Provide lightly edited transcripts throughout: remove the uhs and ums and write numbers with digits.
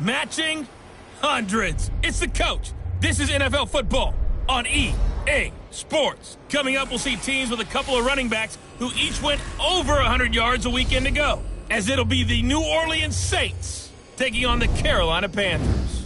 Matching hundreds. It's the coach. This is NFL football on EA Sports. Coming up, we'll see teams with a couple of running backs who each went over 100 yards a weekend ago, as it'll be the New Orleans Saints taking on the Carolina Panthers.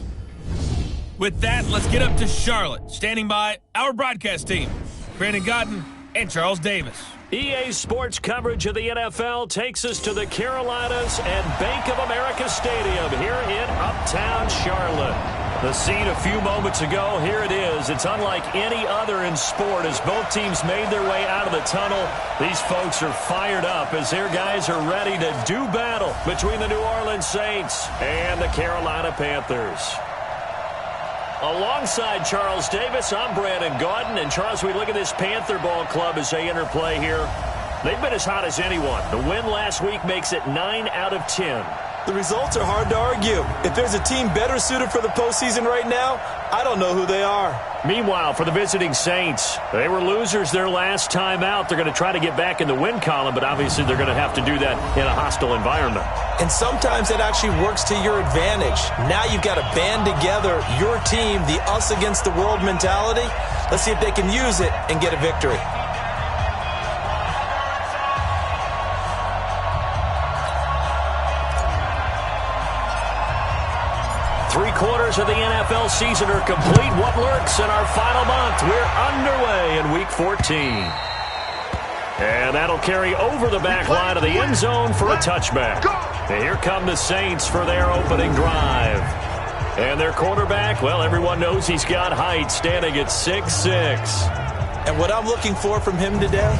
With that, let's get up to Charlotte. Standing by, our broadcast team, Brandon Godden and Charles Davis. EA Sports coverage of the NFL takes us to the Carolinas and Bank of America Stadium here in Uptown Charlotte. The scene a few moments ago, here it is. It's unlike any other in sport as both teams made their way out of the tunnel. These folks are fired up as their guys are ready to do battle between the New Orleans Saints and the Carolina Panthers. Alongside Charles Davis, I'm Brandon Gaudin. And Charles, we look at this Panther ball club as they enter play here. They've been as hot as anyone. The win last week makes it 9 out of 10. The results are hard to argue. If there's a team better suited for the postseason right now, I don't know who they are. Meanwhile, for the visiting Saints, they were losers their last time out. They're going to try to get back in the win column, but obviously they're going to have to do that in a hostile environment. And sometimes it actually works to your advantage. Now you've got to band together your team, the us against the world mentality. Let's see if they can use it and get a victory. Three-quarters of the NFL season are complete. What lurks in our final month? We're underway in Week 14. And that'll carry over the back line of the end zone for a touchback. And here come the Saints for their opening drive. And their quarterback, well, everyone knows he's got height, standing at 6'6". And what I'm looking for from him today,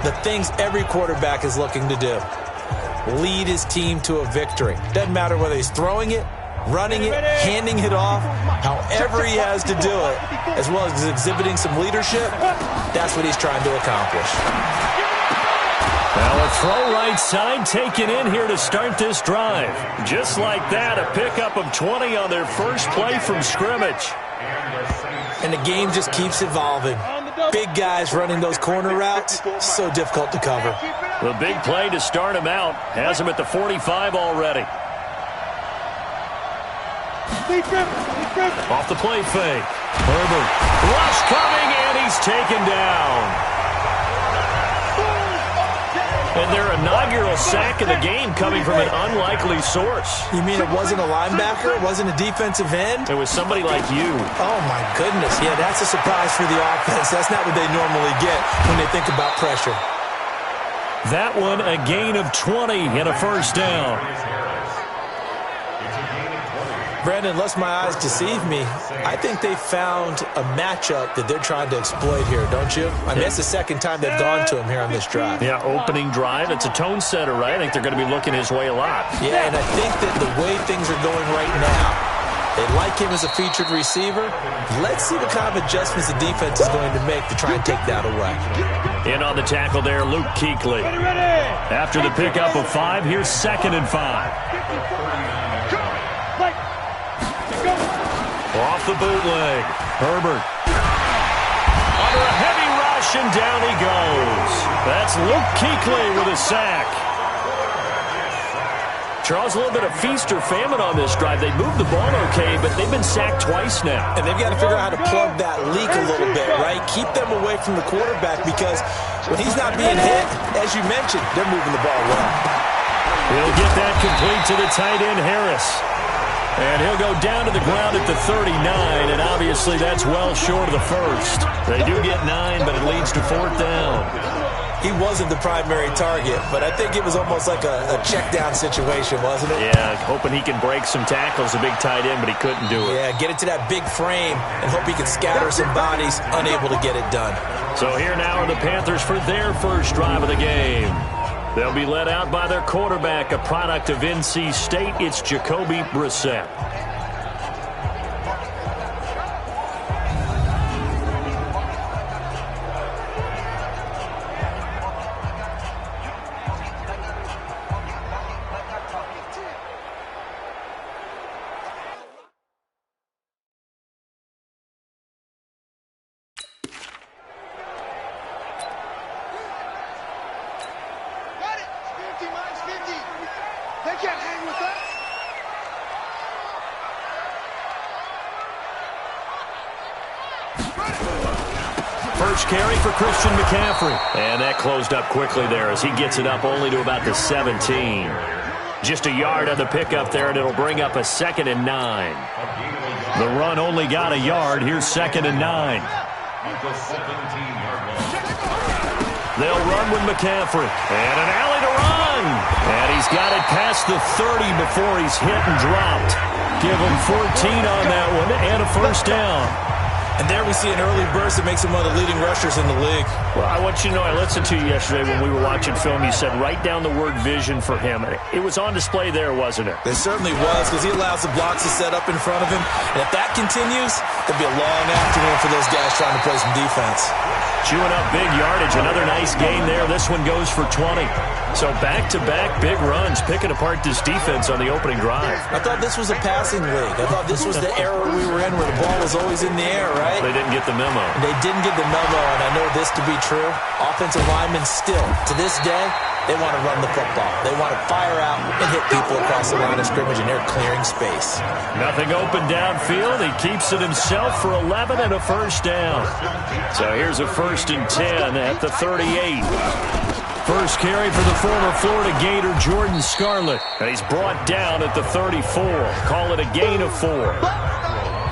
the things every quarterback is looking to do. Lead his team to a victory. Doesn't matter whether he's throwing it, running it, handing it off, however he has to do it, as well as exhibiting some leadership, that's what he's trying to accomplish. Now a throw right side taken in here to start this drive. Just like that, a pickup of 20 on their first play from scrimmage. And the game just keeps evolving. Big guys running those corner routes, so difficult to cover. The big play to start him out has him at the 45 already. Off the play fake. Herbert. Rush coming, and he's taken down. And their inaugural sack of the game coming from an unlikely source. You mean it wasn't a linebacker? It wasn't a defensive end? It was somebody like you. Oh, my goodness. Yeah, that's a surprise for the offense. That's not what they normally get when they think about pressure. That one, a gain of 20 and a first down. Brandon, unless my eyes deceive me, I think they found a matchup that they're trying to exploit here, don't you? I mean, that's the second time they've gone to him here on this drive. Yeah, opening drive. It's a tone setter, right? I think they're going to be looking his way a lot. Yeah, and I think that the way things are going right now, they like him as a featured receiver. Let's see what kind of adjustments the defense is going to make to try and take that away. In on the tackle there, Luke Kuechly. After the pickup of 5, here's 2nd and 5. Off the bootleg. Herbert. Under a heavy rush, and down he goes. That's Luke Kuechly with a sack. Charles, a little bit of feast or famine on this drive. They moved the ball okay, but they've been sacked twice now. And they've got to figure out how to plug that leak a little bit, right? Keep them away from the quarterback because when he's not being hit, as you mentioned, they're moving the ball well. He'll get that complete to the tight end, Harris. And he'll go down to the ground at the 39, and obviously that's well short of the first. They do get 9, but it leads to 4th down. He wasn't the primary target, but I think it was almost like a check down situation, wasn't it? Yeah, hoping he can break some tackles, a big tight end, but he couldn't do it. Yeah, get it to that big frame and hope he can scatter some bodies, unable to get it done. So here now are the Panthers for their first drive of the game. They'll be led out by their quarterback, a product of NC State. It's Jacoby Brissett. first carry for Christian McCaffrey. And that closed up quickly there as he gets it up only to about the 17. Just a yard on the pickup there, and it'll bring up a 2nd and 9. The run only got a yard. Here's 2nd and 9. They'll run with McCaffrey. And an alley to run. And he's got it past the 30 before he's hit and dropped. Give him 14 on that one and a first down. And there we see an early burst that makes him one of the leading rushers in the league. Well, I want you to know, I listened to you yesterday when we were watching film. You said write down the word vision for him. It was on display there, wasn't it? It certainly was, because he allows the blocks to set up in front of him. And if that continues, there'll be a long afternoon for those guys trying to play some defense. Chewing up big yardage. Another nice gain there. This one goes for 20. So back-to-back big runs, picking apart this defense on the opening drive. I thought this was a passing league. I thought this was the era we were in where the ball was always in the air, right? They didn't get the memo. They didn't get the memo, and I know this to be true. Offensive linemen still, to this day, they want to run the football. They want to fire out and hit people across the line of scrimmage, and they're clearing space. Nothing open downfield. He keeps it himself for 11 and a first down. So here's a 1st and 10 at the 38. First carry for the former Florida Gator, Jordan Scarlett. And he's brought down at the 34. Call it a gain of 4.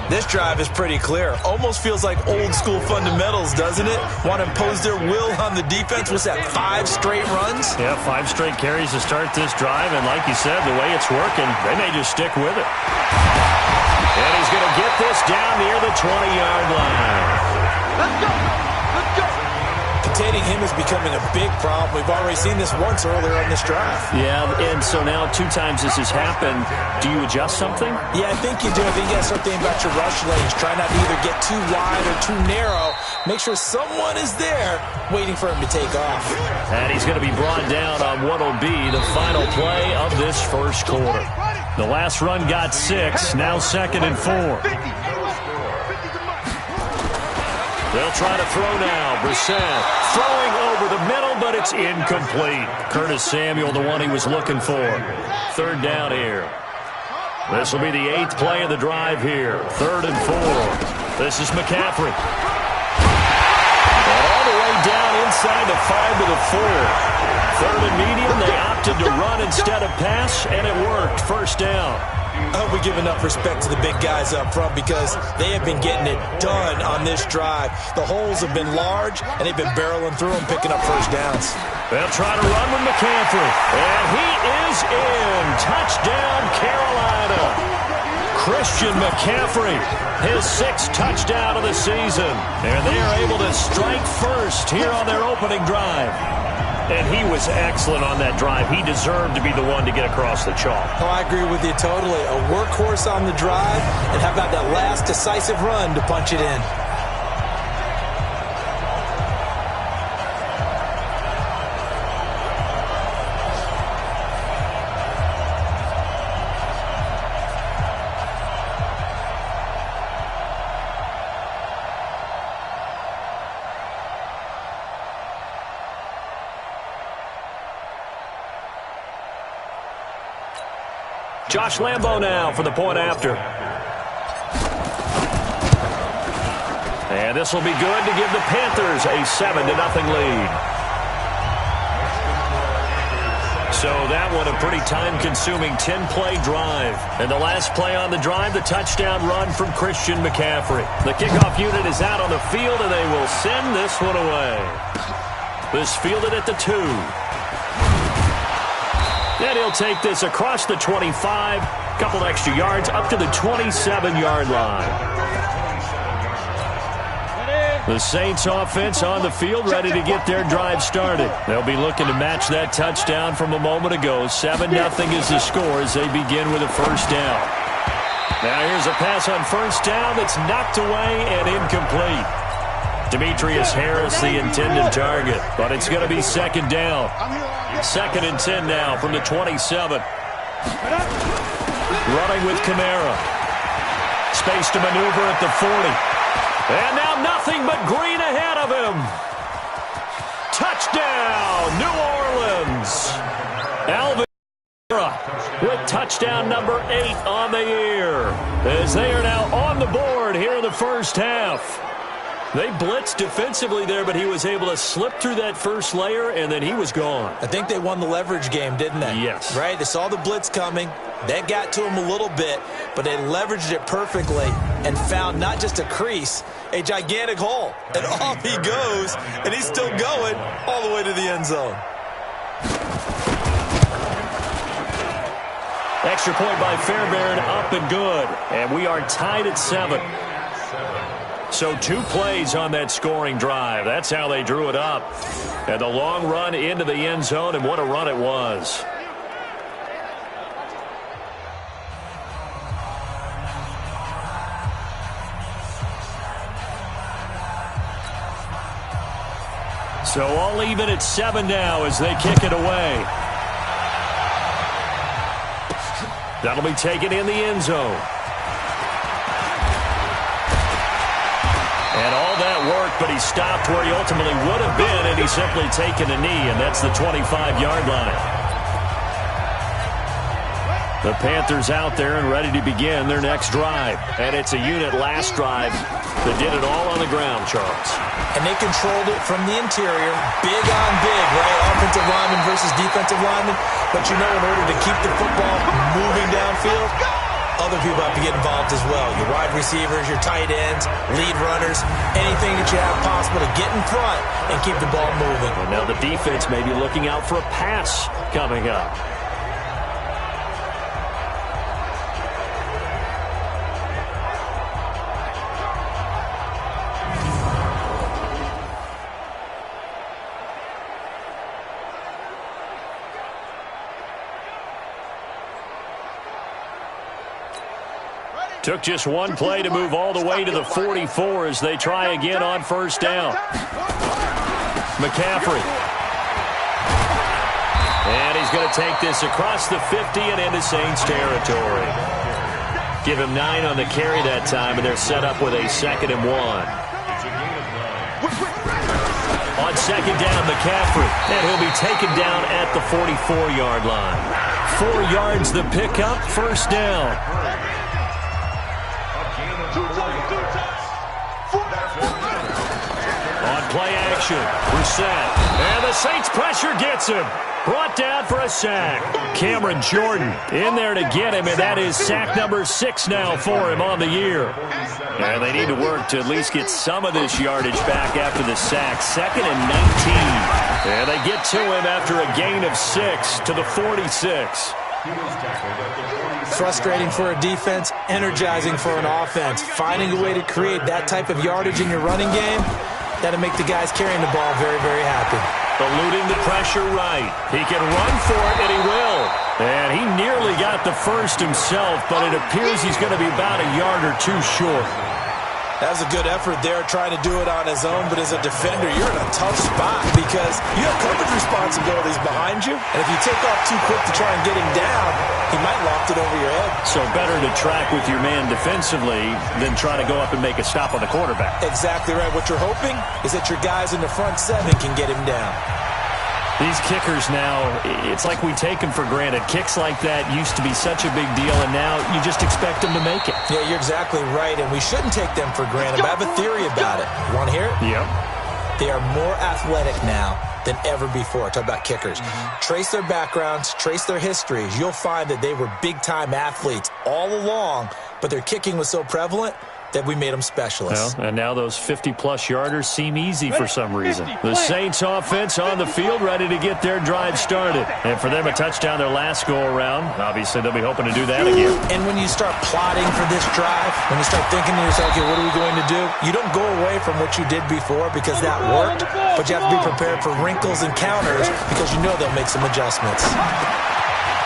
This drive is pretty clear. Almost feels like old school fundamentals, doesn't it? Want to impose their will on the defense. What's that, 5 straight runs? Yeah, 5 straight carries to start this drive. And like you said, the way it's working, they may just stick with it. And he's going to get this down near the 20-yard line. Let's go! Let's go! Containing him is becoming a big problem. We've already seen this once earlier on this drive. Yeah, and so now 2 times this has happened. Do you adjust something? Yeah, I think you do. I think you got to start thinking about your rush lanes. Try not to either get too wide or too narrow. Make sure someone is there waiting for him to take off. And he's going to be brought down on what will be the final play of this first quarter. The last run got 6, now 2nd and 4. They'll try to throw now. Brissett throwing over the middle, but it's incomplete. Curtis Samuel, the one he was looking for. 3rd down here. This will be the 8th play of the drive here. 3rd and 4. This is McCaffrey. And all the way down inside the 5 to the 4. 3rd and medium, they opted to run instead of pass, and it worked. First down. I hope we give enough respect to the big guys up front because they have been getting it done on this drive. The holes have been large, and they've been barreling through them, picking up first downs. They'll try to run with McCaffrey. And he is in. Touchdown, Carolina. Christian McCaffrey, his 6th touchdown of the season. And they are able to strike first here on their opening drive. And he was excellent on that drive. He deserved to be the one to get across the chalk. Oh, I agree with you totally. A workhorse on the drive, and how about that last decisive run to punch it in? Josh Lambo now for the point after. And this will be good to give the Panthers a 7-0 lead. So that one a pretty time-consuming 10-play drive. And the last play on the drive, the touchdown run from Christian McCaffrey. The kickoff unit is out on the field, and they will send this one away. This fielded at the 2. And he'll take this across the 25, couple extra yards, up to the 27-yard line. The Saints offense on the field, ready to get their drive started. They'll be looking to match that touchdown from a moment ago. 7-0 is the score as they begin with a first down. Now here's a pass on first down that's knocked away and incomplete. Demetrius Harris, the intended target, but it's going to be 2nd down. 2nd and 10 now from the 27. Running with Kamara. Space to maneuver at the 40. And now nothing but green ahead of him. Touchdown, New Orleans. Alvin with touchdown number 8 on the year, as they are now on the board here in the first half. They blitzed defensively there, but he was able to slip through that first layer, and then he was gone. I think they won the leverage game, didn't they? Yes. Right? They saw the blitz coming. That got to him a little bit, but they leveraged it perfectly and found not just a crease, a gigantic hole. And off he goes, and he's still going all the way to the end zone. Extra point by Fairbairn, up and good. And we are tied at 7. So 2 plays on that scoring drive. That's how they drew it up. And the long run into the end zone, and what a run it was. So all even at 7 now as they kick it away. That'll be taken in the end zone. And all that work, but he stopped where he ultimately would have been, and he's simply taken a knee, and that's the 25-yard line. The Panthers out there and ready to begin their next drive. And it's a unit last drive that did it all on the ground, Charles. And they controlled it from the interior, big on big, right? Offensive lineman versus defensive lineman. But you know, in order to keep the football moving downfield, other people have to get involved as well. Your wide receivers, your tight ends, lead runners, anything that you have possible to get in front and keep the ball moving. And now the defense may be looking out for a pass coming up. Took just one play to move all the way to the 44 as they try again on first down. McCaffrey. And he's going to take this across the 50 and into Saints territory. Give him 9 on the carry that time, and they're set up with a 2nd and 1. On second down, McCaffrey. And he'll be taken down at the 44-yard line. 4 yards the pickup, first down. On play action, Brissett. And the Saints pressure gets him. Brought down for a sack. Cameron Jordan in there to get him, and that is sack number 6 now for him on the year. And they need to work to at least get some of this yardage back after the sack. 2nd and 19. And they get to him after a gain of 6 to the 46. Frustrating for a defense, energizing for an offense. Finding a way to create that type of yardage in your running game, that'll make the guys carrying the ball very, very happy. Eluding the pressure right. He can run for it, and he will. And he nearly got the first himself, but it appears he's going to be about a yard or 2 short. That was a good effort there, trying to do it on his own, but as a defender, you're in a tough spot because you have coverage responsibilities behind you, and if you take off too quick to try and get him down, he might loft it over your head. So better to track with your man defensively than try to go up and make a stop on the quarterback. Exactly right. What you're hoping is that your guys in the front 7 can get him down. These kickers now, it's like we take them for granted. Kicks like that used to be such a big deal, and now you just expect them to make it. Yeah, you're exactly right, and we shouldn't take them for granted, but I have a theory about it. You want to hear it? Yep. They are more athletic now than ever before. Talk about kickers. Trace their backgrounds, trace their histories. You'll find that they were big-time athletes all along, but their kicking was so prevalent that we made them specialists. Well, and now those 50-plus yarders seem easy for some reason. The Saints offense on the field, ready to get their drive started. And for them, a touchdown their last go-around. Obviously, they'll be hoping to do that again. And when you start plotting for this drive, when you start thinking to yourself, okay, what are we going to do? You don't go away from what you did before because that worked, but you have to be prepared for wrinkles and counters because you know they'll make some adjustments.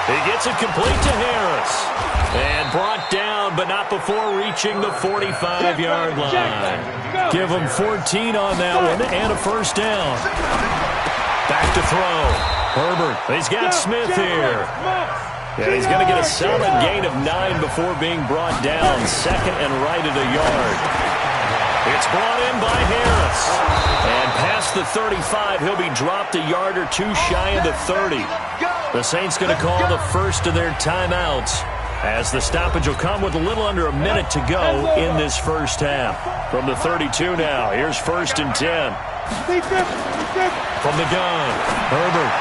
He gets it complete to Harris. And brought down, but not before reaching the 45-yard line. Give him 14 on that one and a first down. Back to throw. Herbert, he's got Smith here. And he's going to get a solid gain of 9 before being brought down. 2nd and right at a yard. It's brought in by Harris. And past the 35, he'll be dropped a yard or 2 shy of the 30. The Saints going to call the first of their timeouts. as the stoppage will come with a little under a minute to go in this first half. From the 32 now, here's 1st and 10. From the gun, Herbert.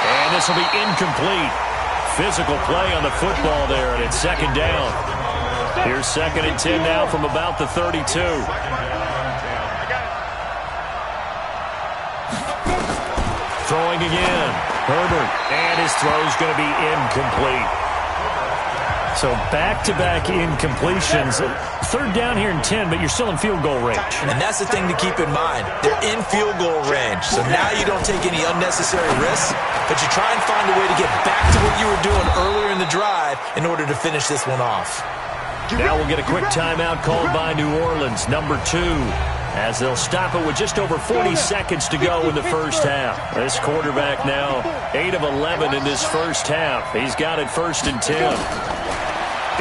And this will be incomplete. Physical play on the football there, and it's 2nd down. Here's 2nd and 10 now from about the 32. Throwing again, Herbert, and his throw's going to be incomplete. So back-to-back incompletions. 3rd down here and 10, but you're still in field goal range. And that's the thing to keep in mind. They're in field goal range. So now you don't take any unnecessary risks, but you try and find a way to get back to what you were doing earlier in the drive in order to finish this one off. Now we'll get a quick timeout called by New Orleans, number 2, as they'll stop it with just over 40 seconds to go in the first half. This quarterback now 8 of 11 in this first half. He's got it 1st and 10.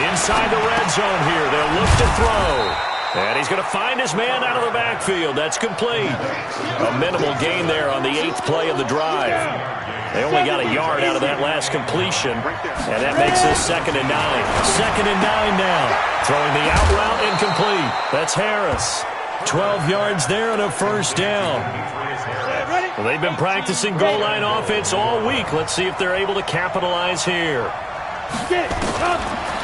Inside the red zone here, they'll look to throw. And he's going to find his man out of the backfield. That's complete. A minimal gain there on the 8th play of the drive. They only got a yard out of that last completion, and that makes this 2nd and 9. 2nd and 9 now. Throwing the out route incomplete. That's Harris. 12 yards there and a 1st down. Well, they've been practicing goal line offense all week. Let's see if they're able to capitalize here.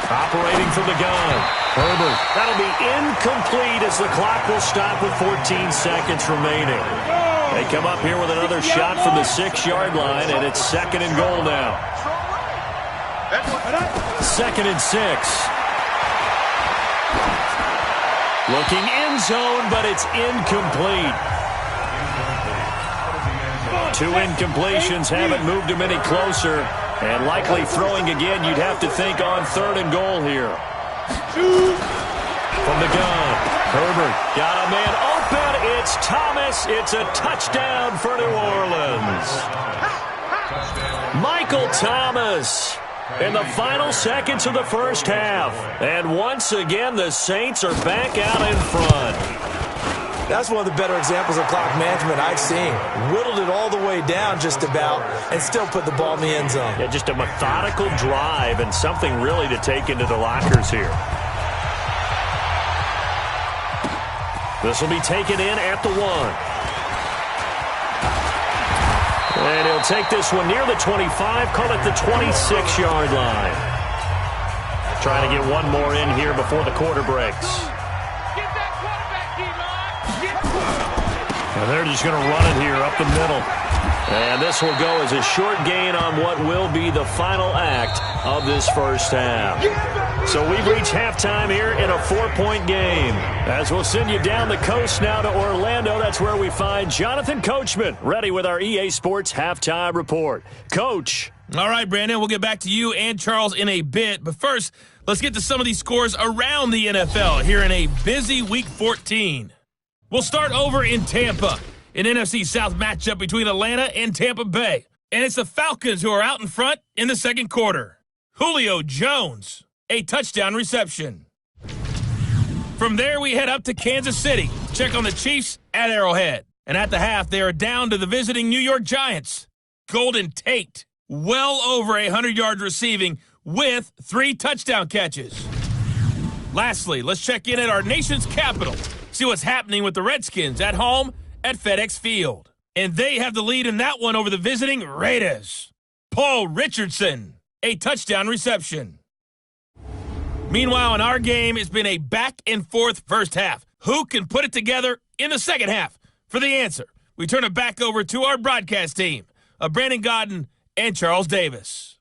Operating from the gun, Herbert. That'll be incomplete as the clock will stop with 14 seconds remaining. They come up here with another shot from the 6-yard line, and it's 2nd and goal now. 2nd and 6. Looking end zone, but it's incomplete. 2 incompletions haven't moved him any closer. And likely throwing again, you'd have to think on 3rd and goal here. From the gun, Herbert got a man open. It's Thomas. It's a touchdown for New Orleans. Michael Thomas in the final seconds of the first half. And once again, the Saints are back out in front. That's one of the better examples of clock management I've seen. Whittled it all the way down just about and still put the ball in the end zone. Yeah, just a methodical drive and something really to take into the lockers here. This will be taken in at the 1. And he'll take this one near the 25, call it the 26-yard line. Trying to get one more in here before the quarter breaks. And they're just going to run it here up the middle. And this will go as a short gain on what will be the final act of this first half. So we've reached halftime here in a 4-point game. As we'll send you down the coast now to Orlando, that's where we find Jonathan Coachman ready with our EA Sports Halftime Report. Coach. All right, Brandon, we'll get back to you and Charles in a bit. But first, let's get to some of these scores around the NFL here in a busy Week 14. We'll start over in Tampa, an NFC South matchup between Atlanta and Tampa Bay. And it's the Falcons who are out in front in the second quarter. Julio Jones, a touchdown reception. From there, we head up to Kansas City, check on the Chiefs at Arrowhead. And at the half, they are down to the visiting New York Giants. Golden Tate, well over 100 yards receiving with 3 touchdown catches. Lastly, let's check in at our nation's capital. See what's happening with the Redskins at home at FedEx Field. And they have the lead in that one over the visiting Raiders. Paul Richardson, a touchdown reception. Meanwhile, in our game, it's been a back-and-forth first half. Who can put it together in the second half? For the answer, we turn it back over to our broadcast team of Brandon Godden and Charles Davis.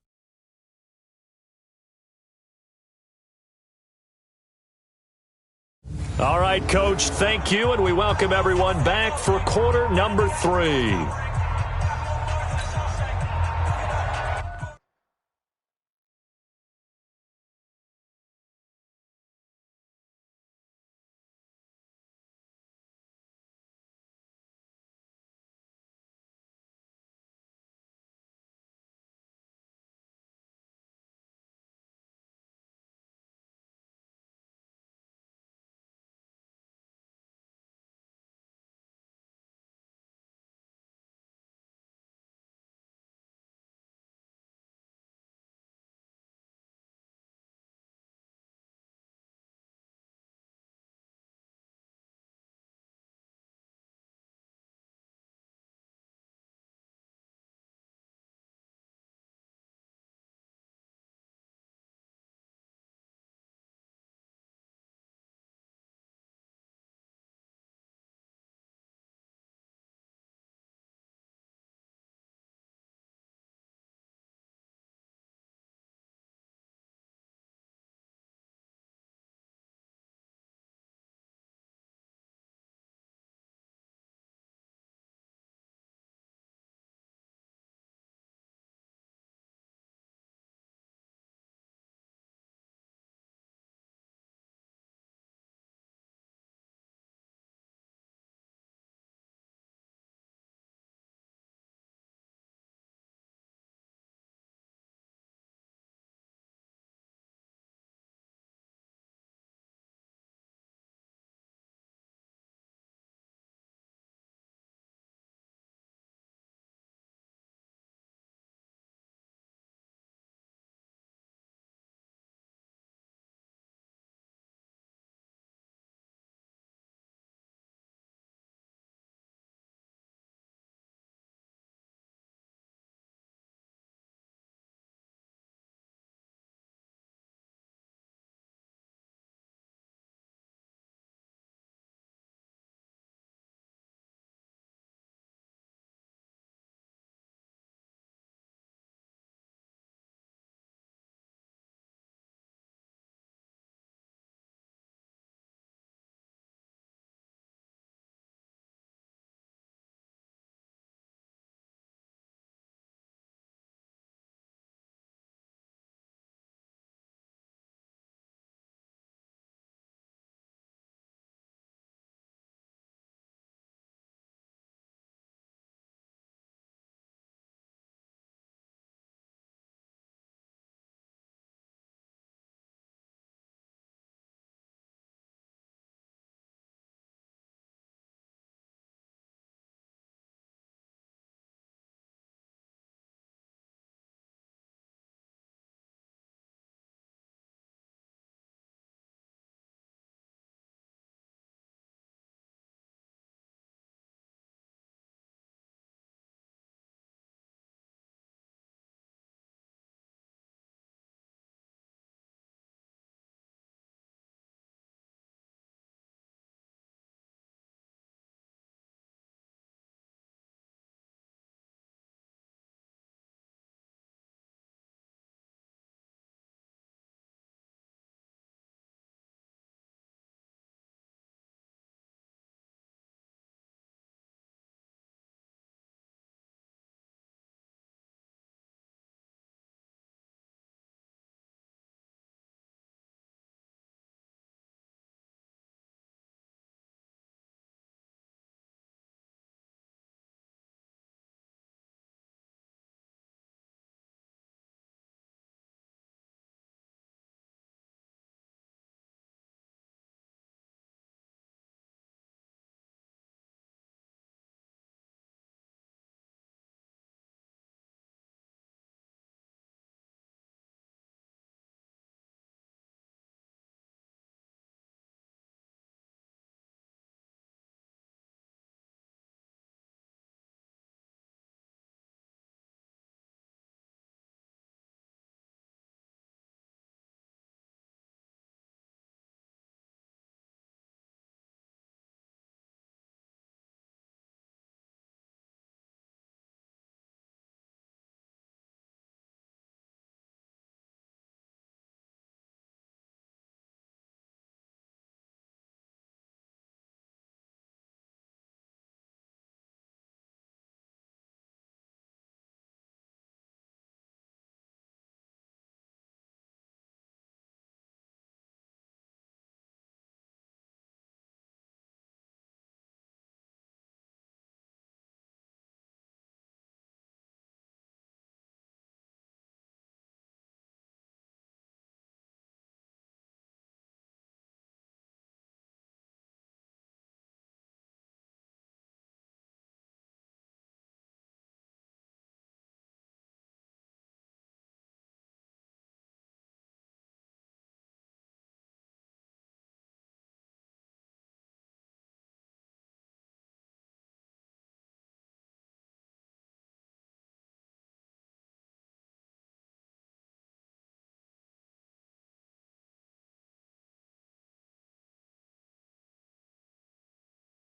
All right, Coach, thank you, and we welcome everyone back for quarter number 3.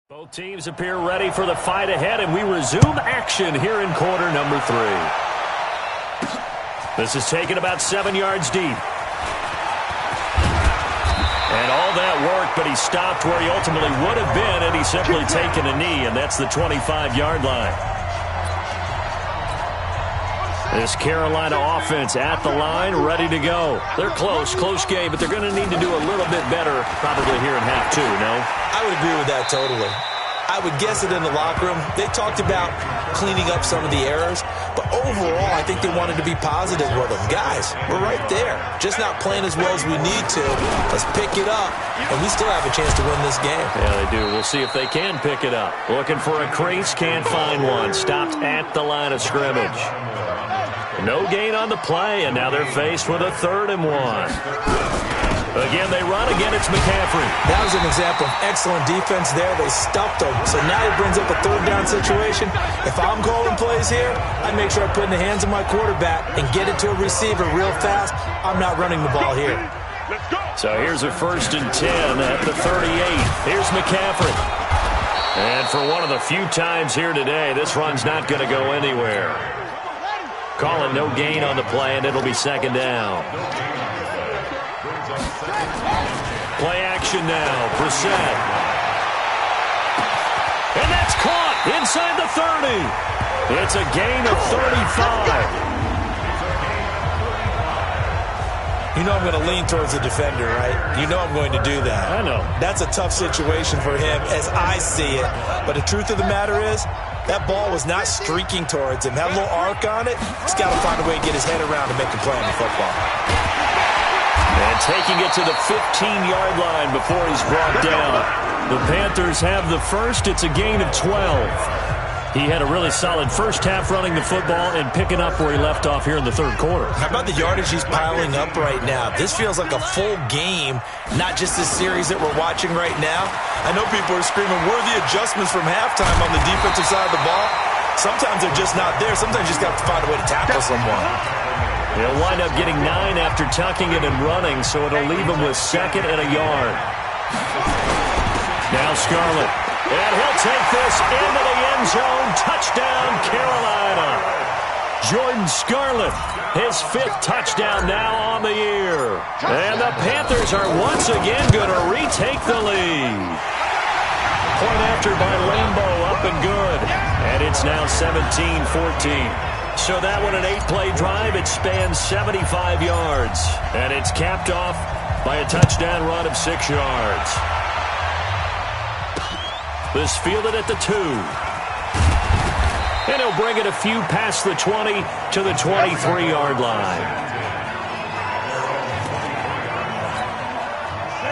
Both teams appear ready for the fight ahead, and we resume action here in quarter number 3. This is taken about 7 yards deep. And all that work, but he stopped where he ultimately would have been, and he's simply taken a knee, and that's the 25-yard line. This Carolina offense at the line, ready to go. They're close game, but they're going to need to do a little bit better probably here in half 2, no? I would agree with that totally. I would guess it in the locker room. They talked about cleaning up some of the errors, but overall, I think they wanted to be positive with them. Guys, we're right there. Just not playing as well as we need to. Let's pick it up, and we still have a chance to win this game. Yeah, they do. We'll see if they can pick it up. Looking for a crease, can't find one. Stopped at the line of scrimmage. No gain on the play, and now they're faced with a 3rd and 1. Again, they run. Again, it's McCaffrey. That was an example of excellent defense there. They stuffed him. So now he brings up a 3rd down situation. If I'm calling plays here, I make sure I put it in the hands of my quarterback and get it to a receiver real fast. I'm not running the ball here. So here's a 1st and 10 at the 38. Here's McCaffrey. And for one of the few times here today, this run's not going to go anywhere. Calling no gain on the play, and it'll be 2nd down. Play action now. Brissett. And that's caught inside the 30. It's a gain of 35. You know I'm going to lean towards the defender, right? You know I'm going to do that. I know. That's a tough situation for him as I see it. But the truth of the matter is, that ball was not streaking towards him. Had a little arc on it. He's got to find a way to get his head around and make a play on the football. And taking it to the 15-yard line before he's brought down. The Panthers have the first. It's a gain of 12. He had a really solid first half running the football and picking up where he left off here in the 3rd quarter. How about the yardage he's piling up right now? This feels like a full game, not just this series that we're watching right now. I know people are screaming, worthy adjustments from halftime on the defensive side of the ball. Sometimes they're just not there. Sometimes you just got to find a way to tackle someone. He'll wind up getting 9 after tucking it and running, so it'll leave him with 2nd and a yard. Now Scarlett. And he'll take this into the end zone. Touchdown, Carolina. Jordan Scarlett, his 5th touchdown now on the year. And the Panthers are once again going to retake the lead. Point after by Lambeau, up and good. And it's now 17-14. So that one, an 8-play drive. It spans 75 yards. And it's capped off by a touchdown run of 6 yards. This fielded at the 2. And he'll bring it a few past the 20 to the 23-yard line.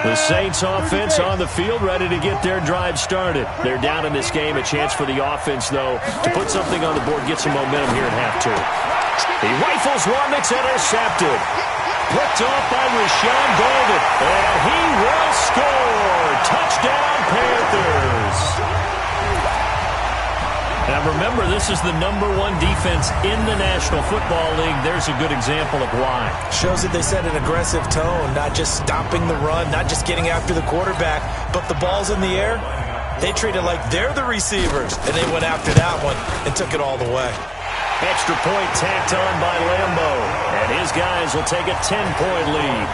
The Saints offense on the field, ready to get their drive started. They're down in this game. A chance for the offense, though, to put something on the board, get some momentum here in half 2. He rifles one that's intercepted. Picked off by Rashawn Golden. And he will score. Touchdown, Panthers. Now, remember, this is the #1 defense in the National Football League. There's a good example of why. Shows that they set an aggressive tone, not just stopping the run, not just getting after the quarterback, but the ball's in the air. They treat it like they're the receivers, and they went after that one and took it all the way. Extra point tacked on by Lambeau, and his guys will take a 10-point lead.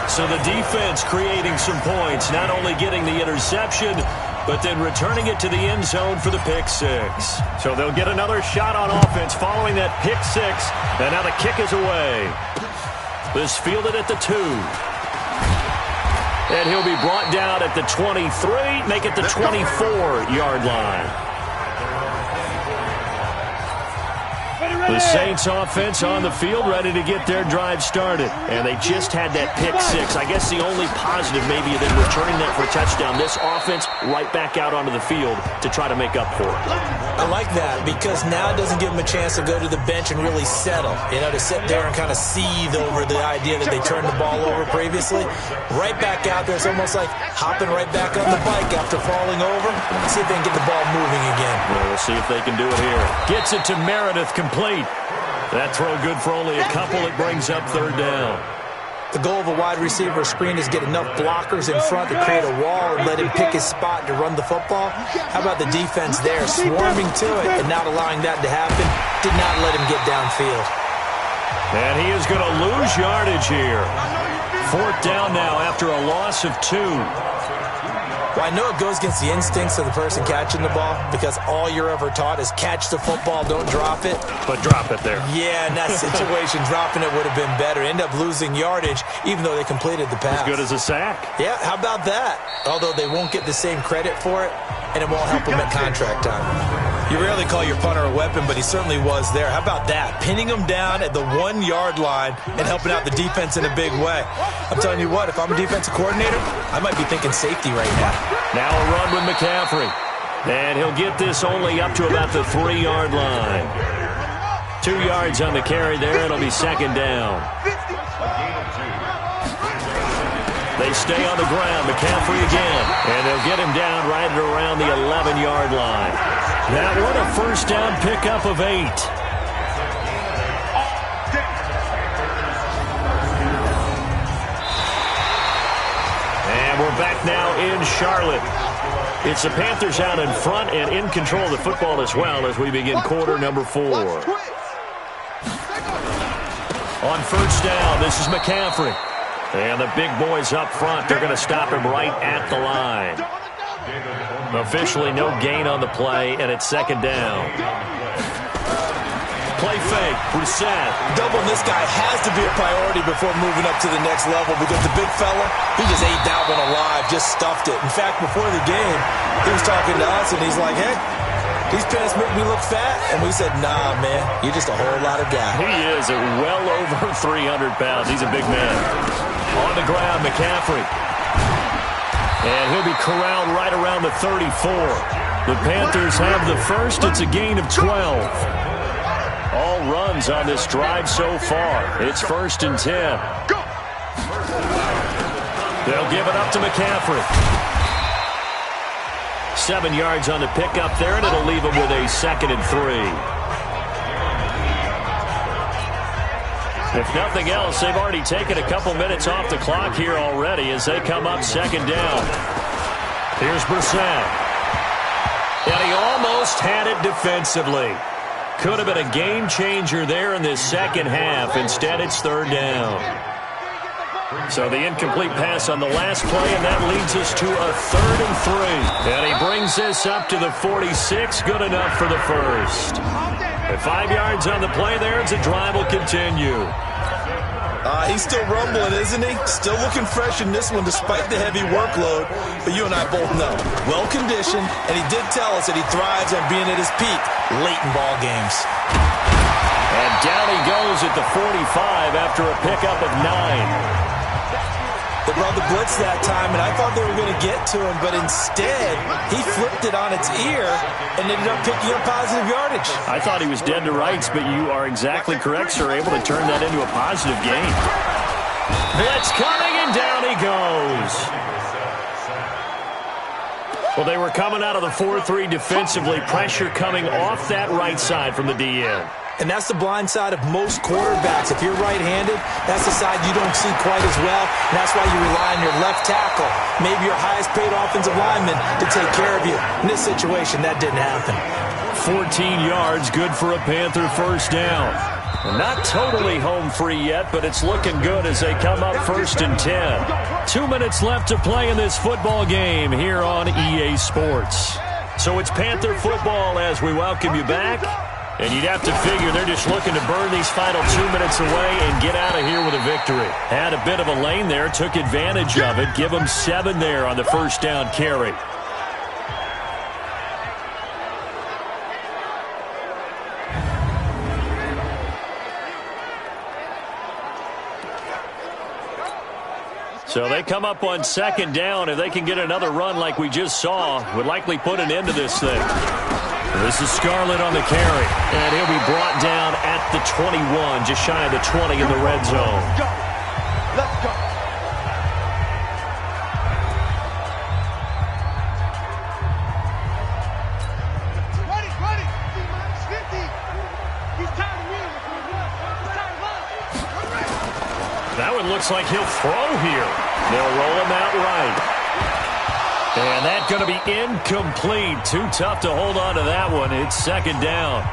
So the defense creating some points, not only getting the interception, but then returning it to the end zone for the pick 6. So they'll get another shot on offense following that pick 6, and now the kick is away. This fielded at the 2. And he'll be brought down at the 23, make it the 24-yard line. The Saints offense on the field, ready to get their drive started. And they just had that pick 6. I guess the only positive maybe than returning that for a touchdown. This offense right back out onto the field to try to make up for it. I like that because now it doesn't give them a chance to go to the bench and really settle. You know, to sit there and kind of seethe over the idea that they turned the ball over previously. Right back out there. It's almost like hopping right back on the bike after falling over. Let's see if they can get the ball moving again. Well, we'll see if they can do it here. Gets it to Meredith, complete. That throw good for only a couple. It brings up 3rd down. The goal of a wide receiver screen is get enough blockers in front to create a wall and let him pick his spot to run the football. How about the defense there, swarming to it and not allowing that to happen? Did not let him get downfield. And he is going to lose yardage here. 4th down now after a loss of 2. Well, I know it goes against the instincts of the person catching the ball because all you're ever taught is catch the football, don't drop it. But drop it there. Yeah, in that situation, dropping it would have been better. End up losing yardage even though they completed the pass. As good as a sack. Yeah, how about that? Although they won't get the same credit for it, and it won't help them at contract time. You rarely call your punter a weapon, but he certainly was there. How about that? Pinning him down at the 1-yard line and helping out the defense in a big way. I'm telling you what, if I'm a defensive coordinator, I might be thinking safety right now. Now a run with McCaffrey. And he'll get this only up to about the 3-yard line. 2 yards on the carry there. It'll be 2nd down. They stay on the ground. McCaffrey again. And they'll get him down right at around the 11-yard line. That one a 1st down pickup of 8. And we're back now in Charlotte. It's the Panthers out in front and in control of the football as well as we begin quarter number 4. On 1st down, this is McCaffrey. And the big boys up front, they're going to stop him right at the line. Officially no gain on the play, and it's 2nd down. Play fake, Brissett. Doubling this guy has to be a priority before moving up to the next level because the big fella, he just ate that one alive, just stuffed it. In fact, before the game, he was talking to us, and he's like, hey, these pants make me look fat. And we said, nah, man, you're just a whole lot of guy. He is at well over 300 pounds. He's a big man. On the ground, McCaffrey. And he'll be corralled right around the 34. The Panthers have the first. It's a gain of 12. All runs on this drive so far. It's 1st and 10. They'll give it up to McCaffrey. 7 yards on the pickup there, and it'll leave him with a 2nd and 3. If nothing else, they've already taken a couple minutes off the clock here already as they come up 2nd down. Here's Brissett. And he almost had it defensively. Could have been a game changer there in this 2nd half. Instead, it's 3rd down. So the incomplete pass on the last play, and that leads us to a 3rd and 3. And he brings this up to the 46. Good enough for the first. At 5 yards on the play there, the drive will continue. He's still rumbling, isn't he? Still looking fresh in this one despite the heavy workload. But you and I both know, well-conditioned, and he did tell us that he thrives on being at his peak late in ball games. And down he goes at the 45 after a pickup of 9. They brought the blitz that time, and I thought they were going to get to him, but instead, he flipped it on its ear and ended up picking up positive yardage. I thought he was dead to rights, but you are exactly correct, sir, able to turn that into a positive gain. Blitz coming, and down he goes. Well, they were coming out of the 4-3 defensively, pressure coming off that right side from the DN. And that's the blind side of most quarterbacks. If you're right-handed, that's the side you don't see quite as well. And that's why you rely on your left tackle, maybe your highest-paid offensive lineman, to take care of you. In this situation, that didn't happen. 14 yards, good for a Panther 1st down. Not totally home free yet, but it's looking good as they come up 1st and 10. 2 minutes left to play in this football game here on EA Sports. So it's Panther football as we welcome you back. And you'd have to figure they're just looking to burn these final 2 minutes away and get out of here with a victory. Had a bit of a lane there, took advantage of it. Give them 7 there on the 1st down carry. So they come up on 2nd down. If they can get another run like we just saw, would likely put an end to this thing. This is Scarlett on the carry, and he'll be brought down at the 21, just shy of the 20 in the red zone. Let's go. That one looks like he'll throw here. They'll roll him out right. And that's going to be incomplete. Too tough to hold on to that one. It's second down.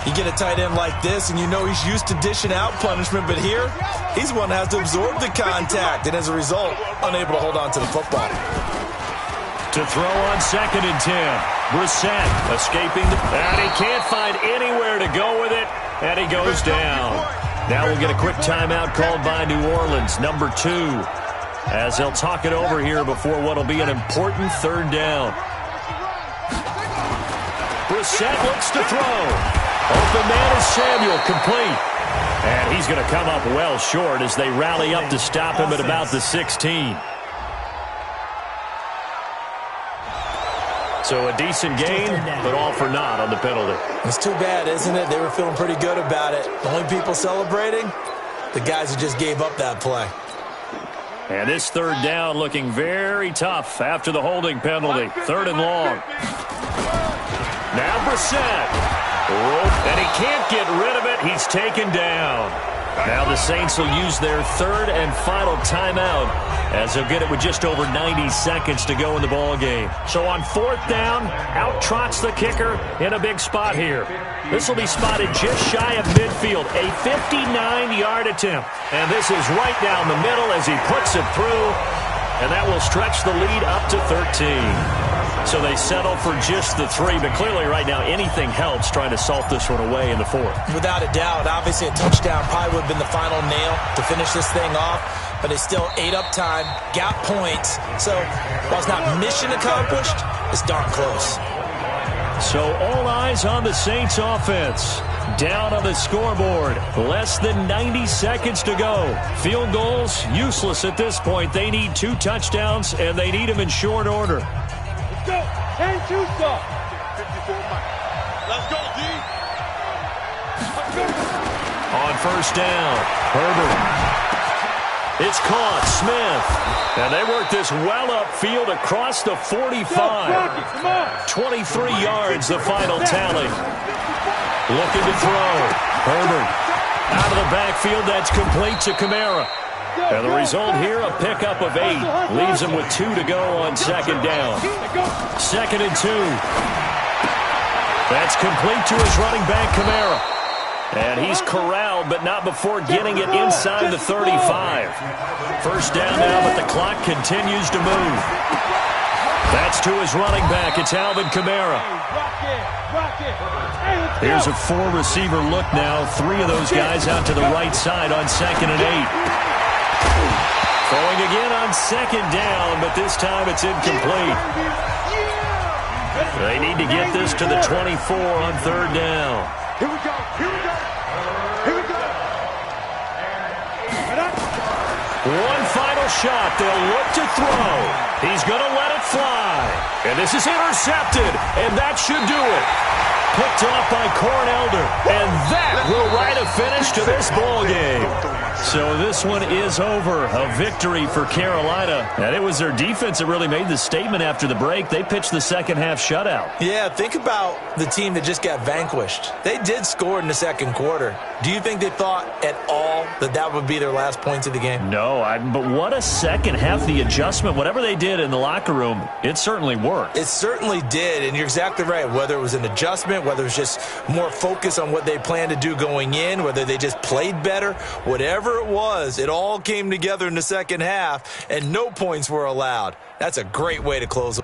You get a tight end like this, and you know he's used to dishing out punishment, but here, he's the one that has to absorb the contact, and as a result, unable to hold on to the football. To throw on 2nd and 10. Brissett escaping. And he can't find anywhere to go with it, and he goes down. Now we'll get a quick timeout called by New Orleans, number 2, as they'll talk it over here before what will be an important 3rd down. Brissett looks to throw. Open man is Samuel, complete. And he's going to come up well short as they rally up to stop him at about the 16. So a decent gain, but all for naught on the penalty. It's too bad, isn't it? They were feeling pretty good about it. The only people celebrating, the guys who just gave up that play. And this 3rd down looking very tough after the holding penalty. 3rd and long. Now Brissett. And he can't get rid of it. He's taken down. Now the Saints will use their 3rd and final timeout as they'll get it with just over 90 seconds to go in the ball game. So on 4th down, out trots the kicker in a big spot here. This will be spotted just shy of midfield, a 59-yard attempt. And this is right down the middle as he puts it through, and that will stretch the lead up to 13. So they settle for just the 3, but clearly right now anything helps trying to salt this one away in the 4th. Without a doubt, obviously a touchdown probably would have been the final nail to finish this thing off, but it's still ate up time, got points. So while it's not mission accomplished, it's darn close. So all eyes on the Saints offense. Down on the scoreboard. Less than 90 seconds to go. Field goals, useless at this point. They need 2 touchdowns, and they need them in short order. Let's go. Let's go, D. On 1st down, Herbert. It's caught. Smith. And they work this well upfield across the 45. 23 yards, the final tally. Looking to throw. Herbert. Out of the backfield, that's complete to Kamara. And the result here, a pickup of 8. Leaves him with 2 to go on 2nd down. 2nd and 2. That's complete to his running back, Kamara. And he's corralled, but not before getting it inside the 35. 1st down now, but the clock continues to move. That's to his running back. It's Alvin Kamara. Here's a 4-receiver look now. 3 of those guys out to the right side on 2nd and 8. Throwing again on 2nd down, but this time it's incomplete. They need to get this to the 24 on 3rd down. Here we go. One final shot. They'll look to throw. He's going to let it fly. And this is intercepted, and that should do it. Picked off by Cornelder, and that will write a finish to this ball game. So this one is over. A victory for Carolina. And it was their defense that really made the statement after the break. They pitched the second half shutout. Yeah, think about the team that just got vanquished. They did score in the 2nd quarter. Do you think they thought at all that that would be their last points of the game? No, but what a second half. The adjustment, whatever they did in the locker room, it certainly worked. It certainly did, and you're exactly right. Whether it was an adjustment, whether it was just more focus on what they planned to do going in, whether they just played better, whatever it was, it all came together in the second half, and no points were allowed. That's a great way to close.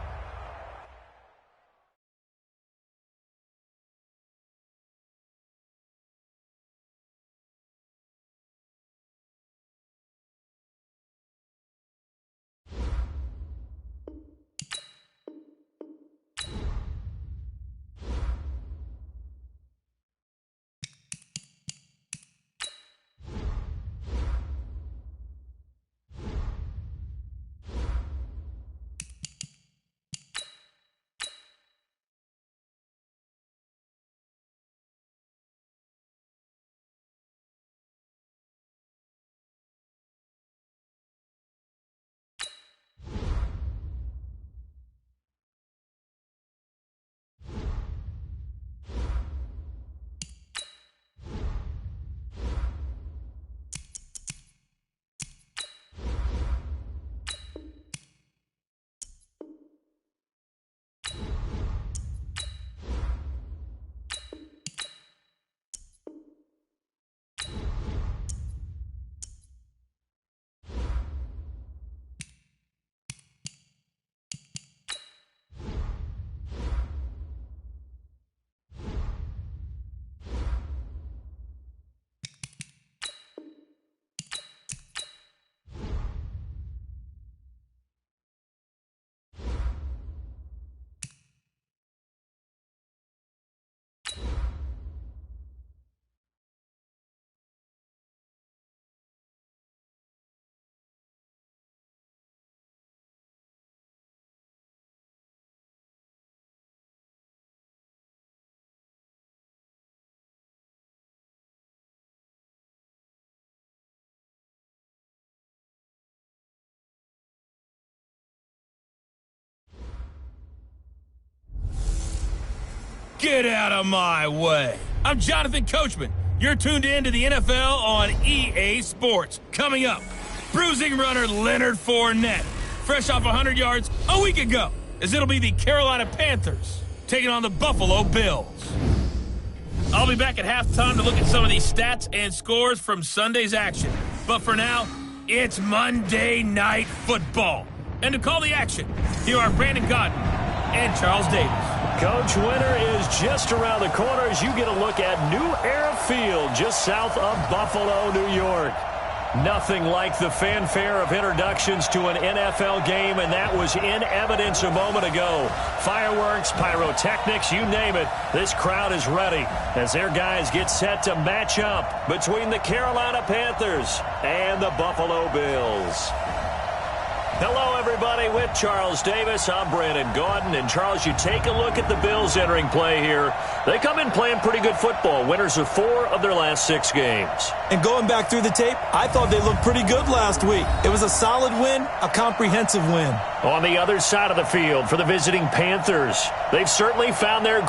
Get out of my way. I'm Jonathan Coachman. You're tuned in to the NFL on EA Sports. Coming up, bruising runner Leonard Fournette, fresh off 100 yards a week ago, as it'll be the Carolina Panthers taking on the Buffalo Bills. I'll be back at halftime to look at some of these stats and scores from Sunday's action. But for now, it's Monday Night Football. And to call the action, here are Brandon Godden and Charles Davis. Coach, winter is just around the corner as you get a look at New Era Field just south of Buffalo, New York. Nothing like the fanfare of introductions to an NFL game, and that was in evidence a moment ago. Fireworks, pyrotechnics, you name it, this crowd is ready as their guys get set to match up between the Carolina Panthers and the Buffalo Bills. Hello, everybody. With Charles Davis, I'm Brandon Gaudin. And, Charles, you take a look at the Bills entering play here. They come in playing pretty good football. Winners of 4 of their last 6 games. And going back through the tape, I thought they looked pretty good last week. It was a solid win, a comprehensive win. On the other side of the field for the visiting Panthers, they've certainly found their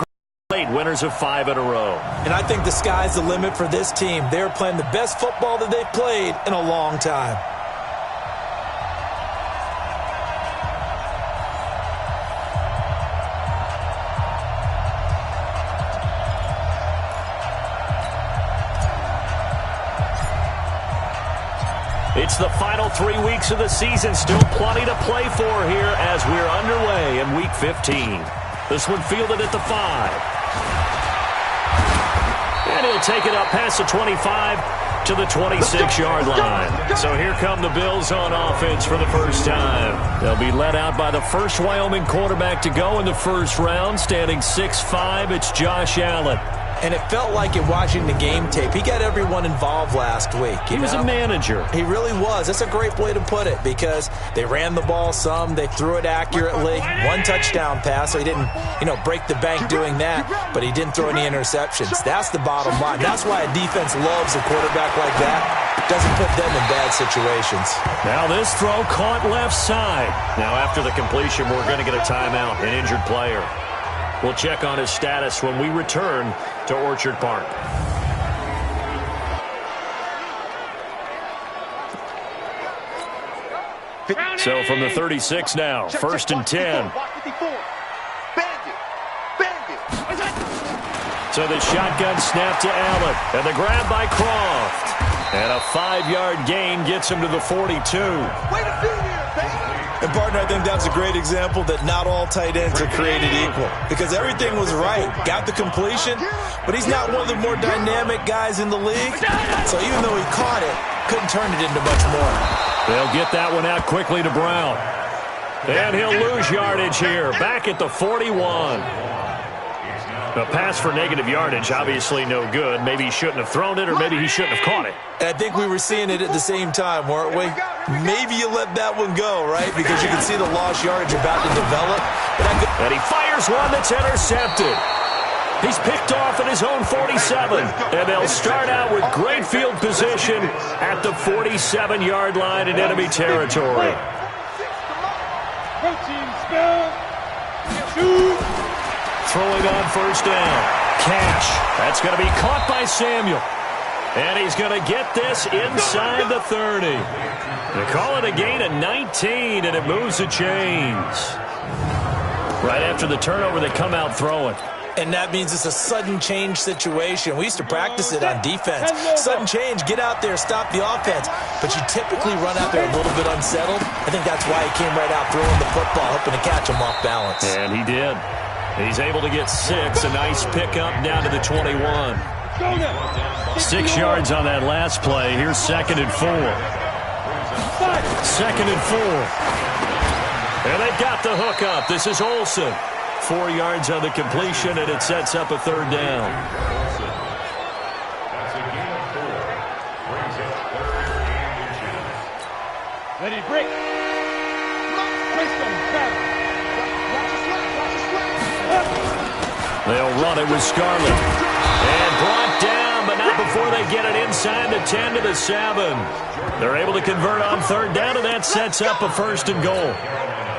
great winners of 5 in a row. And I think the sky's the limit for this team. They're playing the best football that they've played in a long time. It's the final 3 weeks of the season. Still plenty to play for here as we're underway in Week 15. This one fielded at the 5. And he'll take it up past the 25 to the 26-yard line. So here come the Bills on offense for the first time. They'll be led out by the first Wyoming quarterback to go in the first round. Standing 6'5", it's Josh Allen. And it felt like it watching the game tape. He got everyone involved last week. He was a manager. He really was. That's a great way to put it because they ran the ball some. They threw it accurately. 1 touchdown pass, so he didn't, break the bank doing that, but he didn't throw any interceptions. That's the bottom line. That's why a defense loves a quarterback like that. Doesn't put them in bad situations. Now this throw caught left side. Now after the completion, we're going to get a timeout, an injured player. We'll check on his status when we return to Orchard Park. So from the 36 now, 1st and 10. So the shotgun snap to Allen, and the grab by Croft. And a 5-yard gain gets him to the 42. Wait a few years, baby. And, partner, I think that's a great example that not all tight ends are created equal because everything was right. Got the completion, but he's not one of the more dynamic guys in the league. So even though he caught it, couldn't turn it into much more. They'll get that one out quickly to Brown. And he'll lose yardage here, back at the 41. A pass for negative yardage, obviously no good. Maybe he shouldn't have thrown it, or maybe he shouldn't have caught it. And I think we were seeing it at the same time, weren't we? Maybe you let that one go, right? Because you can see the lost yardage about to develop. And he fires one that's intercepted. He's picked off at his own 47. And they'll start out with great field position at the 47-yard line in enemy territory. Throwing on first down. Cash. That's going to be caught by Samuel. And he's going to get this inside the 30. They call it a gain of 19, and it moves the chains. Right after the turnover, they come out throwing. And that means it's a sudden change situation. We used to practice it on defense. Sudden change, get out there, stop the offense. But you typically run out there a little bit unsettled. I think that's why he came right out throwing the football, hoping to catch him off balance. And he did. He's able to get 6, a nice pickup down to the 21. 6 yards on that last play. Here's 2nd and 4. 2nd and 4. And they've got the hook up. This is Olsen. 4 yards on the completion, and it sets up a 3rd down. Ready, break. They'll run it with Scarlett. And brought down, but not before they get it inside the 10 to the 7. They're able to convert on 3rd down, and that sets up a 1st and goal.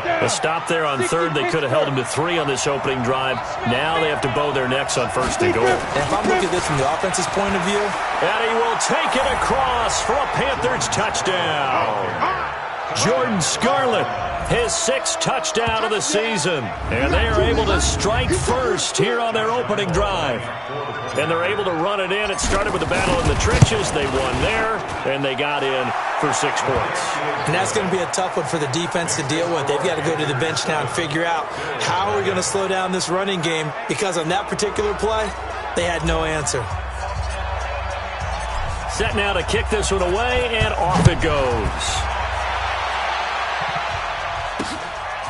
A stop there on third. They could have held him to 3 on this opening drive. Now they have to bow their necks on first and goal. And if I'm looking at this from the offense's point of view, and he will take it across for a Panthers touchdown. Jordan Scarlett, his 6th touchdown of the season. And they are able to strike first here on their opening drive. And they're able to run it in. It started with a battle in the trenches. They won there, and they got in for 6 points. And that's going to be a tough one for the defense to deal with. They've got to go to the bench now and figure out how are we going to slow down this running game, because on that particular play, they had no answer. Set now to kick this one away, and off it goes.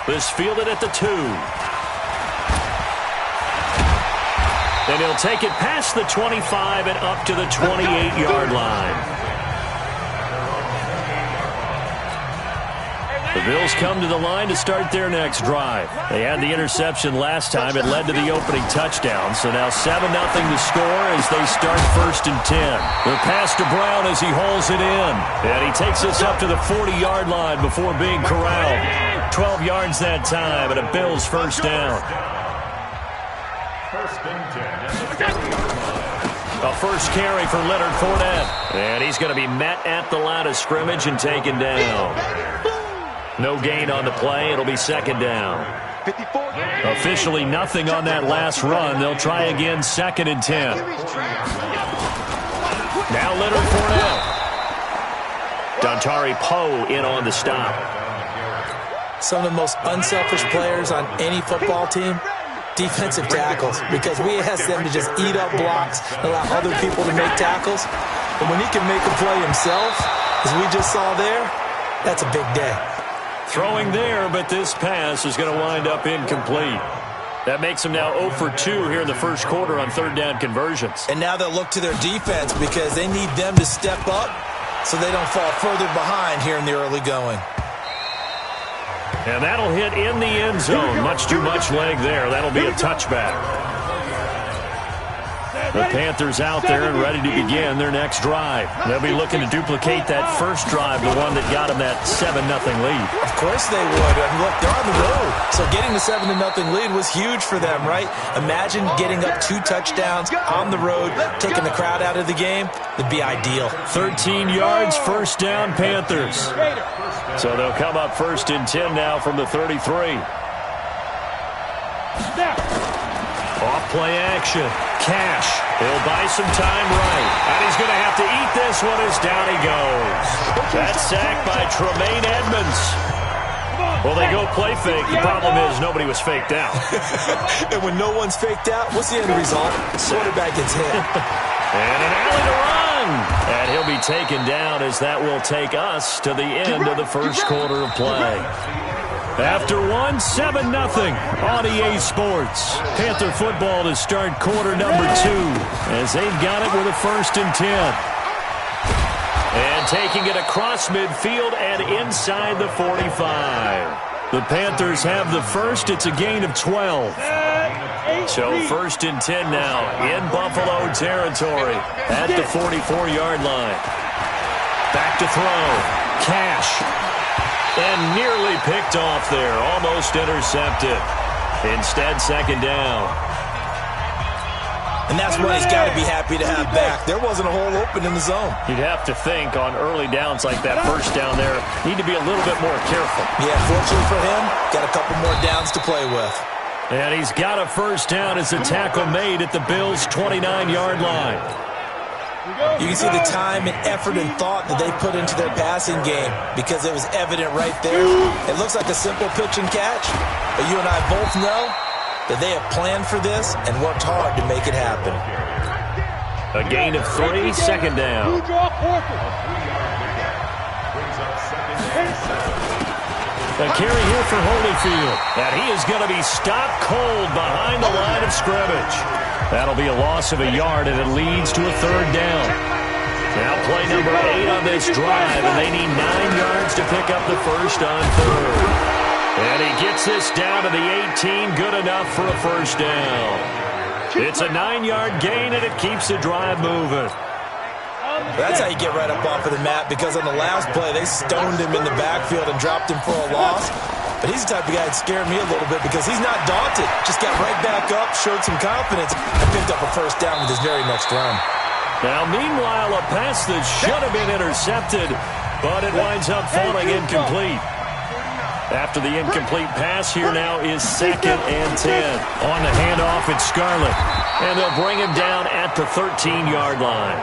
This fielded at the 2. And he'll take it past the 25 and up to the 28-yard line. The Bills come to the line to start their next drive. They had the interception last time. It led to the opening touchdown. So now 7-0 to score as they start 1st and 10. The pass to Brown as he hauls it in. And he takes us up to the 40-yard line before being corralled. 12 yards that time, and a Bills first down. A first carry for Leonard Fournette. And he's going to be met at the line of scrimmage and taken down. No gain on the play. It'll be 2nd down. Officially nothing on that last run. They'll try again 2nd and 10. Now Leonard Fournette. Dontari Poe in on the stop. Some of the most unselfish players on any football team, defensive tackles, because we ask them to just eat up blocks and allow other people to make tackles. And when he can make a play himself, as we just saw there, that's a big day. Throwing there, but this pass is going to wind up incomplete. That makes them now 0 for 2 here in the first quarter on 3rd down conversions. And now they'll look to their defense because they need them to step up so they don't fall further behind here in the early going. And that'll hit in the end zone. Much too much leg there. That'll be a touchback. The Panthers out there and ready to begin their next drive. They'll be looking to duplicate that first drive, the one that got them that 7-0 lead. Of course they would. I mean, look, they're on the road. So getting the 7-0 lead was huge for them, right? Imagine getting up 2 touchdowns on the road, taking the crowd out of the game. It'd be ideal. 13 yards, first down, Panthers. So they'll come up 1st and 10 now from the 33. Off play action. Cash. He'll buy some time right. And he's going to have to eat this one as down he goes. That's sacked by Tremaine Edmonds. Well, they go play fake. The problem is nobody was faked out. And when no one's faked out, what's the end result? Quarterback gets hit. And an alley to run. And he'll be taken down as that will take us to the end of the first quarter of play. After 7-0 on EA Sports. Panther football to start quarter number 2 as they've got it with a 1st and 10. And taking it across midfield and inside the 45. The Panthers have the first. It's a gain of 12. So 1st and 10 now in Buffalo territory at the 44-yard line. Back to throw. Cash. And nearly picked off there. Almost intercepted. Instead, 2nd down. And that's what he's got to be happy to have back. There wasn't a hole open in the zone. You'd have to think on early downs like that first down there, need to be a little bit more careful. Yeah, fortunately for him, got a couple more downs to play with. And he's got a first down as a tackle made at the Bills' 29-yard line. You can see the time and effort and thought that they put into their passing game because it was evident right there. It looks like a simple pitch and catch, but you and I both know that they have planned for this and worked hard to make it happen. A gain of 3, 2nd down. A carry here for Holyfield. And he is going to be stopped cold behind the line of scrimmage. That'll be a loss of a yard, and it leads to a 3rd down. Now play number 8 on this drive, and they need 9 yards to pick up the first on 3rd. And he gets this down to the 18, good enough for a first down. It's a 9-yard gain, and it keeps the drive moving. That's how you get right up off of the mat, because on the last play, they stoned him in the backfield and dropped him for a loss. But he's the type of guy that scared me a little bit because he's not daunted. Just got right back up, showed some confidence, and picked up a first down with his very next run. Now, meanwhile, a pass that should have been intercepted, but it winds up falling incomplete. After the incomplete pass, here now is 2nd and 10. On the handoff, it's Scarlett. And they'll bring him down at the 13-yard line.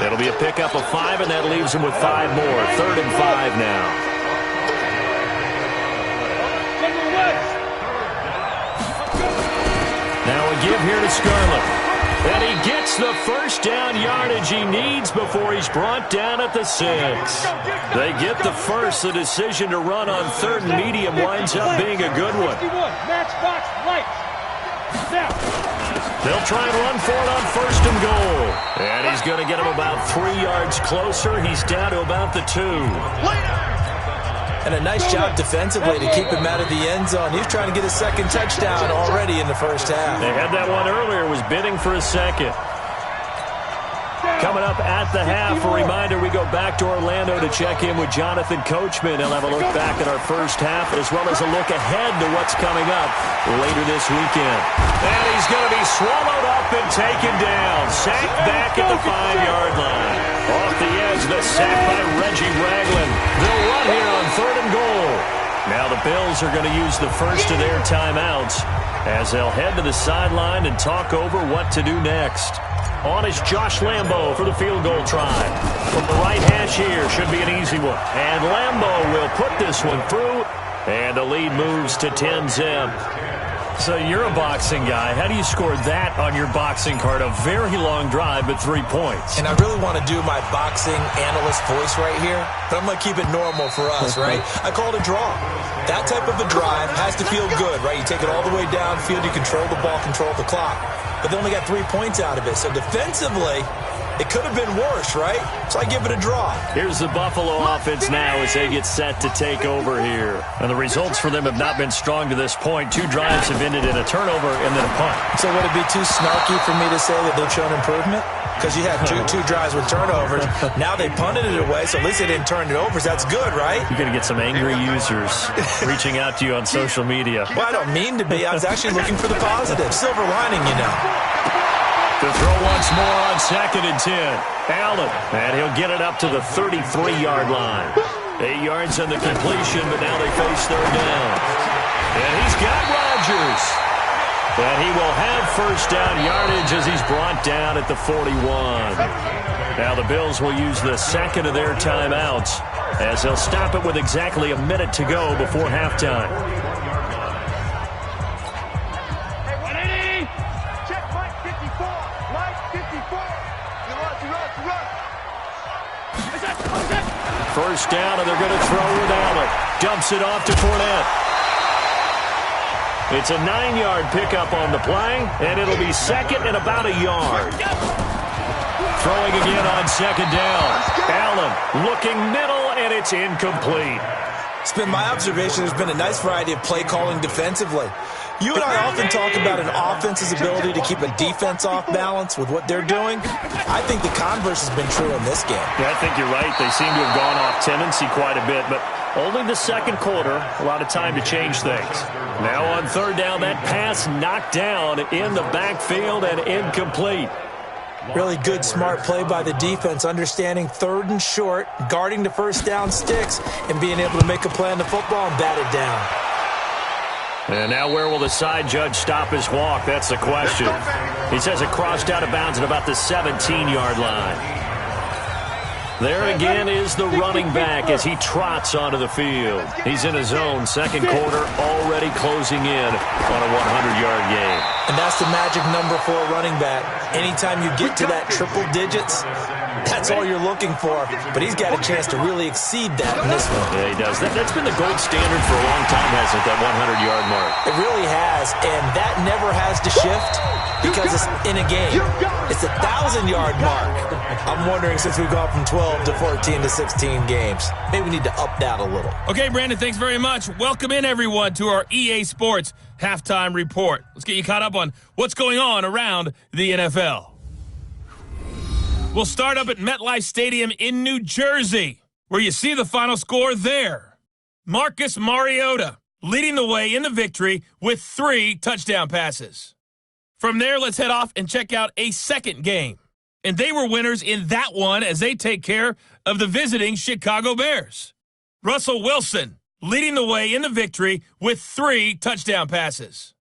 It'll be a pickup of 5, and that leaves him with 5 more. 3rd and 5 now. Now a give here to Scarlett. And he gets the first down yardage he needs before he's brought down at the 6. They get the first. The decision to run on 3rd and medium winds up being a good one. They'll try and run for it on 1st and goal. And he's going to get him about 3 yards closer. He's down to about the 2. And a nice job defensively to keep him out of the end zone. He was trying to get a 2nd touchdown already in the first half. They had that one earlier, was bidding for a 2nd. Coming up at the half, a reminder, we go back to Orlando to check in with Jonathan Coachman. He'll have a look back at our first half as well as a look ahead to what's coming up later this weekend. And he's going to be swallowed up and taken down. Sacked back at the 5-yard line. Off the edge, the sack by Reggie Ragland. They'll run here on 3rd and goal. Now the Bills are going to use the first of their timeouts as they'll head to the sideline and talk over what to do next. On is Josh Lambo for the field goal try. From the right hash here, should be an easy one. And Lambo will put this one through, and the lead moves to 10-zip. So you're a boxing guy. How do you score that on your boxing card? A very long drive, but 3 points. And I really want to do my boxing analyst voice right here, but I'm going to keep it normal for us, right? I call it a draw. That type of a drive has to feel good, right? You take it all the way downfield, you control the ball, control the clock. But they only got 3 points out of it. So defensively, it could have been worse, right? So I give it a draw. Here's the Buffalo offense now as they get set to take over here. And the results for them have not been strong to this point. 2 drives have ended in a turnover and then a punt. So would it be too snarky for me to say that they've shown improvement? Because you had two drives with turnovers. Now they punted it away, so at least they didn't turn it over. So that's good, right? You're going to get some angry users reaching out to you on social media. Well, I don't mean to be. I was actually looking for the positive. Silver lining, you know. To throw once more on 2nd and 10. Allen, and he'll get it up to the 33-yard line. 8 yards on the completion, but now they face 3rd down. And he's got Rodgers. And he will have first down yardage as he's brought down at the 41. Now the Bills will use the 2nd of their timeouts as they'll stop it with exactly a minute to go before halftime. First down, and they're going to throw with Allen. Dumps it off to Fournette. It's a 9-yard pickup on the play, and it'll be 2nd and about a yard. Throwing again on 2nd down. Allen looking middle, and it's incomplete. It's been my observation there's been a nice variety of play calling defensively. You and I often talk about an offense's ability to keep a defense off balance with what they're doing. I think the converse has been true in this game. Yeah, I think you're right. They seem to have gone off tendency quite a bit, but only the 2nd quarter, a lot of time to change things. Now on 3rd down, that pass knocked down in the backfield and incomplete. Really good, smart play by the defense, understanding 3rd and short, guarding the first down sticks, and being able to make a play on the football and bat it down. And now where will the side judge stop his walk? That's the question. He says it crossed out of bounds at about the 17-yard line. There again is the running back as he trots onto the field. He's in his zone, 2nd quarter, already closing in on a 100-yard game. And that's the magic number for a running back. Anytime you get to that triple digits, that's all you're looking for. But he's got a chance to really exceed that in this one. Yeah, he does. That's been the gold standard for a long time, hasn't it, that 100-yard mark? It really has, and that never has to shift because it's in a game. It's a 1,000-yard mark. I'm wondering, since we've gone from 12 to 14 to 16 games, maybe we need to up that a little. Okay, Brandon, thanks very much. Welcome in, everyone, to our EA Sports Halftime Report. Let's get you caught up on what's going on around the NFL. We'll start up at MetLife Stadium in New Jersey, where you see the final score there. Marcus Mariota, leading the way in the victory with 3 touchdown passes. From there, let's head off and check out a second game. And they were winners in that one as they take care of the visiting Chicago Bears. Russell Wilson, leading the way in the victory with 3 touchdown passes.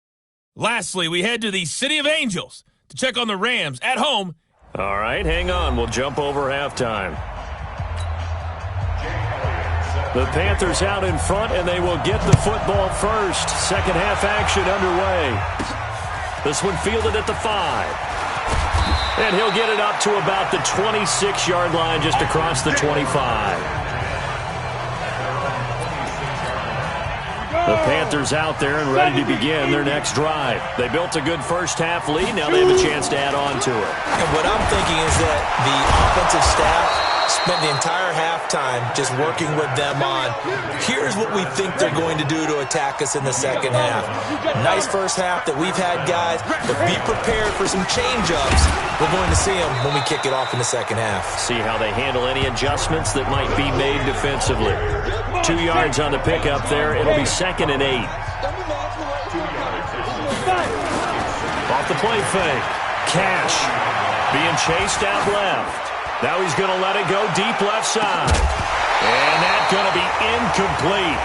Lastly, we head to the City of Angels to check on the Rams at home. All right, hang on. We'll jump over halftime. The Panthers out in front, and they will get the football first. Second half action underway. This one fielded at the 5. And he'll get it up to about the 26-yard line, just across the 25. The Panthers out there and ready to begin their next drive. They built a good first-half lead. Now they have a chance to add on to it. And what I'm thinking is that the offensive staff spent the entire halftime just working with them on, here's what we think they're going to do to attack us in the second half. Nice first half that we've had, guys, but be prepared for some change-ups. We're going to see them when we kick it off in the second half. See how they handle any adjustments that might be made defensively. 2 yards on the pickup there. It'll be 2nd and 8. Off the play fake. Cash being chased out left. Now he's going to let it go deep left side. And that's going to be incomplete.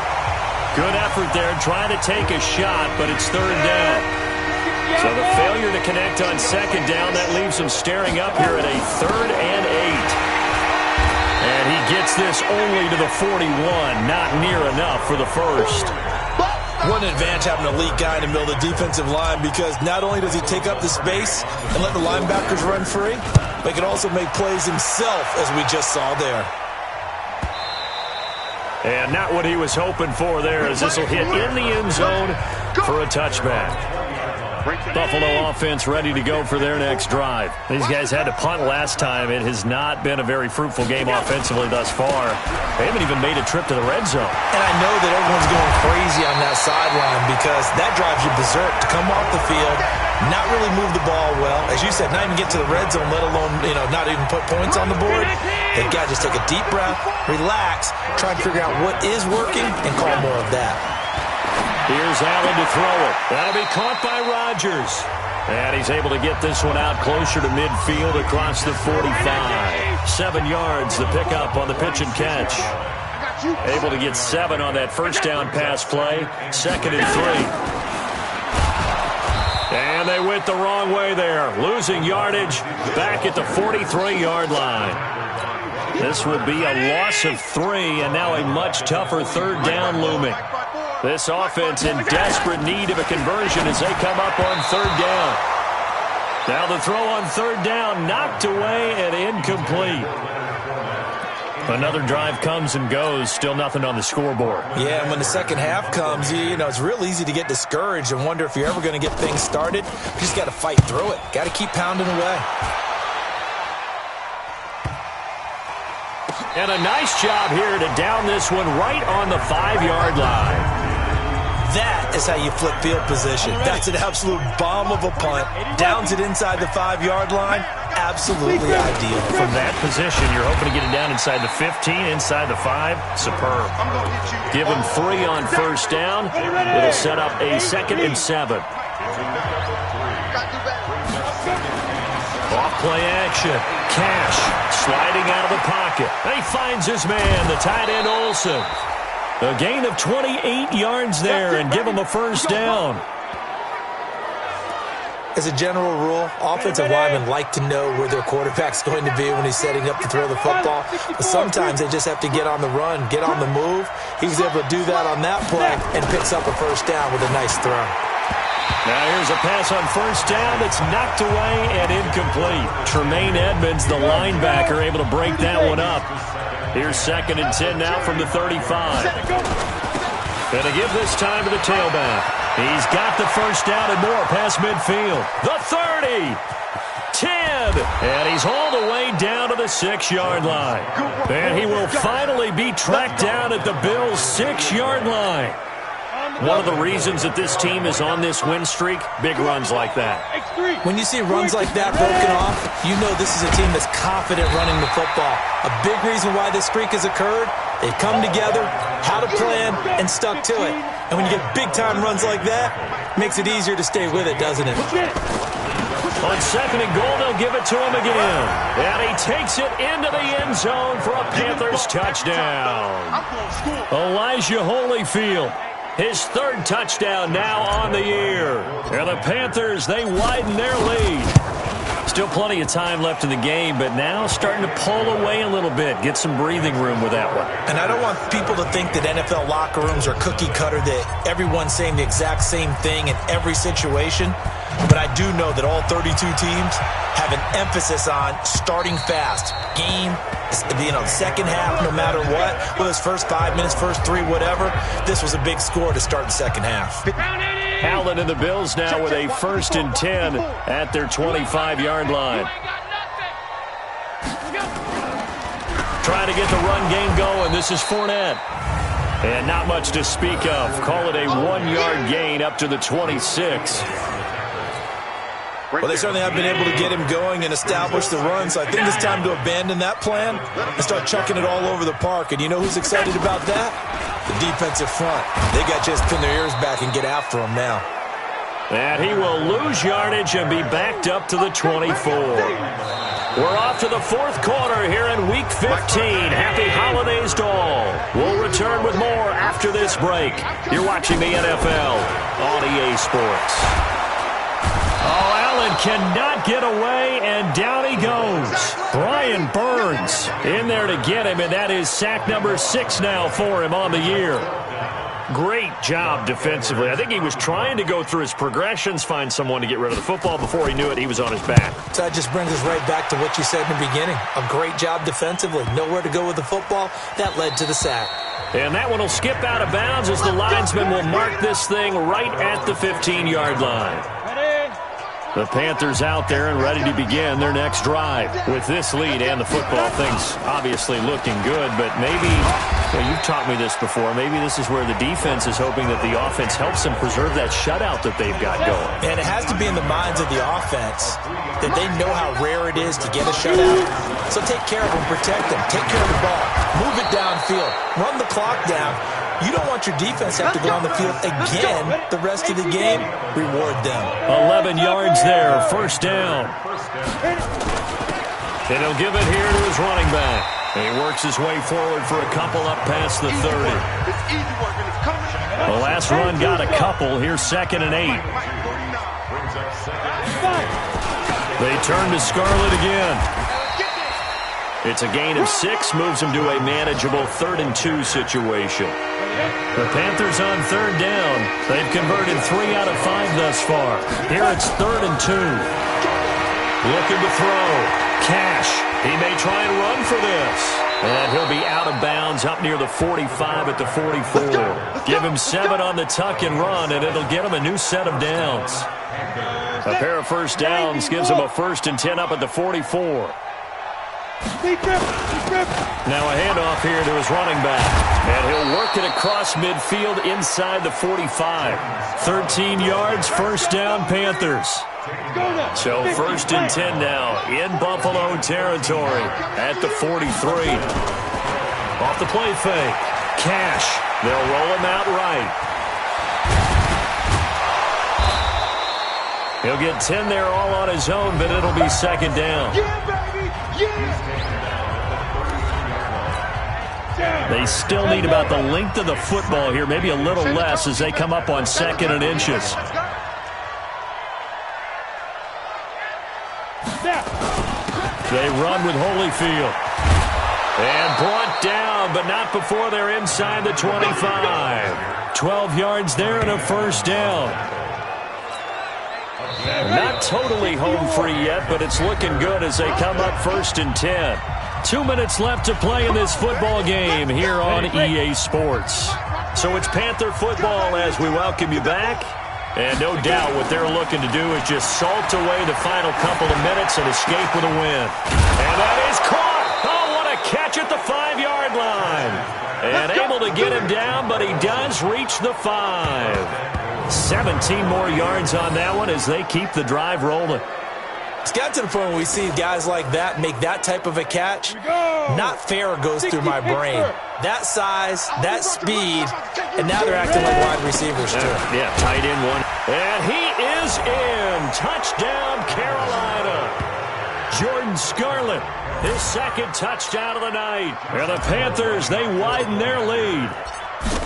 Good effort there trying to take a shot, but it's 3rd down. So the failure to connect on 2nd down, that leaves him staring up here at a 3rd and 8. And he gets this only to the 41, not near enough for the first. What an advantage having an elite guy in the middle of the defensive line, because not only does he take up the space and let the linebackers run free, but he can also make plays himself, as we just saw there. And not what he was hoping for there, as this will hit in the end zone for a touchback. Buffalo offense ready to go for their next drive. These guys had to punt last time. It has not been a very fruitful game offensively thus far. They haven't even made a trip to the red zone. And I know that everyone's going crazy on that sideline, because that drives you berserk to come off the field, not really move the ball well. As you said, not even get to the red zone, let alone, not even put points on the board. They've got to just take a deep breath, relax, try and figure out what is working, and call more of that. Here's Allen to throw it. That'll be caught by Rodgers. And he's able to get this one out closer to midfield across the 45. 7 yards, the pickup on the pitch and catch. Able to get 7 on that first down pass play. 2nd and 3. And they went the wrong way there. Losing yardage back at the 43-yard line. This will be a loss of 3, and now a much tougher 3rd down looming. This offense in desperate need of a conversion as they come up on 3rd down. Now the throw on 3rd down, knocked away and incomplete. Another drive comes and goes, still nothing on the scoreboard. Yeah, and when the second half comes, it's real easy to get discouraged and wonder if you're ever going to get things started. You just got to fight through it. Got to keep pounding away. And a nice job here to down this one right on the 5-yard line. That is how you flip field position. That's an absolute bomb of a punt. Downs it inside the 5-yard line. Absolutely ideal. From that position, you're hoping to get it down inside the 15, inside the 5. Superb. Give him 3 on first down. It'll set up a 2nd and 7. Off play action. Cash sliding out of the pocket. And he finds his man, the tight end Olsen. A gain of 28 yards there and give him a first down. As a general rule, offensive linemen like to know where their quarterback's going to be when he's setting up to throw the football. But sometimes they just have to get on the run, get on the move. He was able to do that on that play and picks up a first down with a nice throw. Now here's a pass on first down that's knocked away and incomplete. Tremaine Edmonds, the linebacker, able to break that one up. Here's 2nd and 10 now from the 35. Going to give this time to the tailback. He's got the first down and more past midfield. The 30. 10. And he's all the way down to the 6-yard line. And he will finally be tracked down at the Bills' 6-yard line. One of the reasons that this team is on this win streak, big runs like that. When you see runs like that broken off, you know this is a team that's confident running the football. A big reason why this streak has occurred, they've come together, had a plan, and stuck to it. And when you get big-time runs like that, it makes it easier to stay with it, doesn't it? On second and goal, they'll give it to him again. And he takes it into the end zone for a Panthers touchdown. Elijah Holyfield, his third touchdown now on the year. And the Panthers, they widen their lead. Still plenty of time left in the game, but now starting to pull away a little bit, get some breathing room with that one. And I don't want people to think that NFL locker rooms are cookie cutter, that everyone's saying the exact same thing in every situation. But I do know that all 32 teams have an emphasis on starting fast. Game, second half, no matter what. Whether it's first 5 minutes, first 3, whatever. This was a big score to start the second half. Allen and the Bills now with a 1st and 10 at their 25-yard line. Trying to get the run game going. This is Fournette. And not much to speak of. Call it a 1-yard gain up to the 26. Well, they certainly have been able to get him going and establish the run, so I think it's time to abandon that plan and start chucking it all over the park. And you know who's excited about that? The defensive front. They got just pin their ears back and get after him now. And he will lose yardage and be backed up to the 24. We're off to the fourth quarter here in Week 15. Happy holidays to all. We'll return with more after this break. You're watching the NFL on EA Sports. Oh, Allen cannot get away, and down he goes. Brian Burns in there to get him, and that is sack number 6 now for him on the year. Great job defensively. I think he was trying to go through his progressions, find someone to get rid of the football. Before he knew it, he was on his back. So that just brings us right back to what you said in the beginning. A great job defensively. Nowhere to go with the football. That led to the sack. And that one will skip out of bounds as the linesman will mark this thing right at the 15-yard line. The Panthers out there and ready to begin their next drive. With this lead and the football, things obviously looking good, but maybe, you've taught me this before, maybe this is where the defense is hoping that the offense helps them preserve that shutout that they've got going. And it has to be in the minds of the offense that they know how rare it is to get a shutout. So take care of them, protect them, take care of the ball, move it downfield, run the clock down. You don't want your defense to have to go on the field again the rest of the game. Reward them. 11 yards there, first down. And he'll give it here to his running back. And he works his way forward for a couple up past the 30. The last run got a couple. Here's 2nd and 8. They turn to Scarlett again. It's a gain of 6, moves him to a manageable 3rd and 2 situation. The Panthers on 3rd down. They've converted 3 out of 5 thus far. Here it's 3rd and 2. Looking to throw. Cash. He may try and run for this. And he'll be out of bounds up near the 45 at the 44. Give him 7 on the tuck and run, and it'll get him a new set of downs. A pair of first downs gives him a 1st and 10 up at the 44. Now a handoff here to his running back. And he'll work it across midfield inside the 45. 13 yards, first down, Panthers. So 1st and 10 now in Buffalo territory at the 43. Off the play fake. Cash. They'll roll him out right. He'll get 10 there all on his own, but it'll be 2nd down. Yeah, baby! Yeah! They still need about the length of the football here, maybe a little less as they come up on 2nd and inches. They run with Holyfield. And brought down, but not before they're inside the 25. 12 yards there and a first down. Not totally home free yet, but it's looking good as they come up 1st and 10. 2 minutes left to play in this football game here on EA Sports. So it's Panther football as we welcome you back. And no doubt what they're looking to do is just salt away the final couple of minutes and escape with a win. And that is caught. Oh, what a catch at the 5-yard line. And able to get him down, but he does reach the 5. 17 more yards on that one as they keep the drive rolling. It's got to the point where we see guys like that make that type of a catch. Not fair goes through my brain. That size, that speed, and now they're acting like wide receivers too. Yeah, tight end one. And he is in. Touchdown, Carolina. Jordan Scarlett, his second touchdown of the night. And the Panthers, they widen their lead.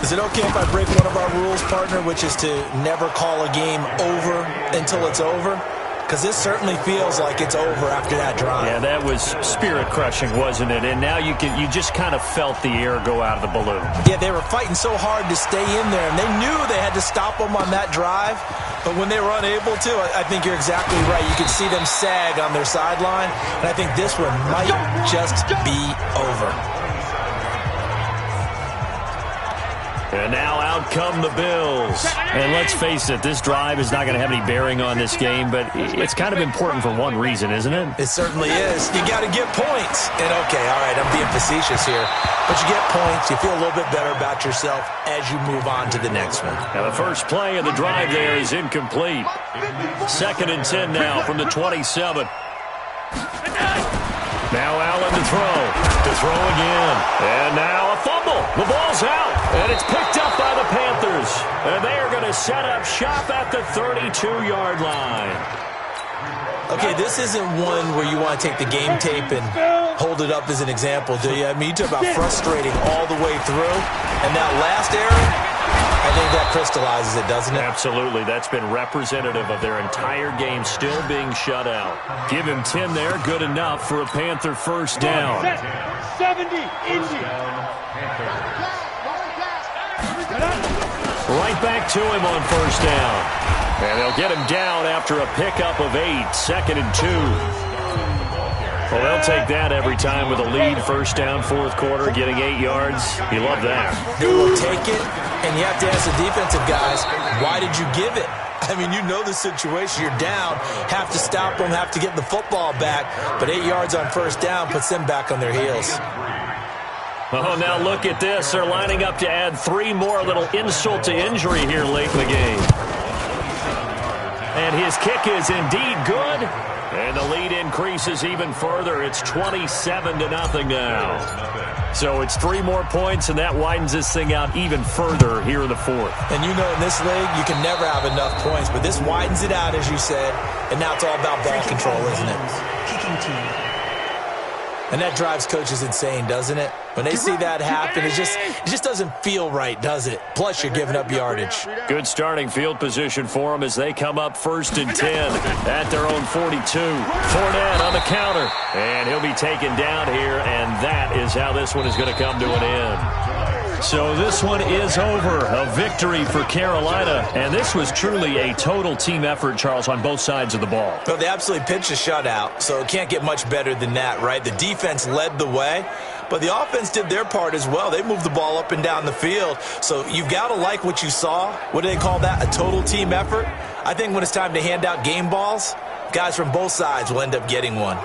Is it okay if I break one of our rules, partner, which is to never call a game over until it's over? Because this certainly feels like it's over after that drive. Yeah, that was spirit-crushing, wasn't it? And now you just kind of felt the air go out of the balloon. Yeah, they were fighting so hard to stay in there, and they knew they had to stop them on that drive. But when they were unable to, I think you're exactly right. You could see them sag on their sideline, and I think this one might just be over. And now out come the Bills. And let's face it, this drive is not going to have any bearing on this game, but it's kind of important for one reason, isn't it? It certainly is. You got to get points. And okay, all right, I'm being facetious here. But you get points, you feel a little bit better about yourself as you move on to the next one. Now the first play of the drive there is incomplete. 2nd and 10 now from the 27. Now Allen to throw again. And now a fumble. The ball's out, and it's picked up by the Panthers. And they are going to set up shop at the 32-yard line. Okay, this isn't one where you want to take the game tape and hold it up as an example, do you? I mean, you talk about frustrating all the way through. And that last error, I think that crystallizes it, doesn't it? Absolutely. That's been representative of their entire game still being shut out. Give him 10 there. Good enough for a Panther first down. 70, Indy. Right back to him on first down. And they'll get him down after a pickup of 8. 2nd and 2. Well, they'll take that every time with a lead. First down, fourth quarter, getting 8 yards. You love that. They will take it, and you have to ask the defensive guys, why did you give it? I mean, you know the situation. You're down, have to stop them, have to get the football back. But 8 yards on first down puts them back on their heels. Oh, now look at this. They're lining up to add 3 more, little insult to injury here late in the game. And his kick is indeed good. And the lead increases even further. It's 27-0 now. So it's 3 more points, and that widens this thing out even further here in the fourth. And you know in this league, you can never have enough points, but this widens it out, as you said, and now it's all about ball control, isn't it? Kicking team. And that drives coaches insane, doesn't it? When they see that happen, it just doesn't feel right, does it? Plus, you're giving up yardage. Good starting field position for them as they come up 1st and 10 at their own 42. Fournette on the counter, and he'll be taken down here, and that is how this one is going to come to an end. So this one is over. A victory for Carolina, and this was truly a total team effort, Charles, on both sides of the ball. Well, they absolutely pitched a shutout, so it can't get much better than that, right? The defense led the way, but the offense did their part as well. They moved the ball up and down the field, so you've got to like what you saw. What do they call that? A total team effort? I think when it's time to hand out game balls, guys from both sides will end up getting one.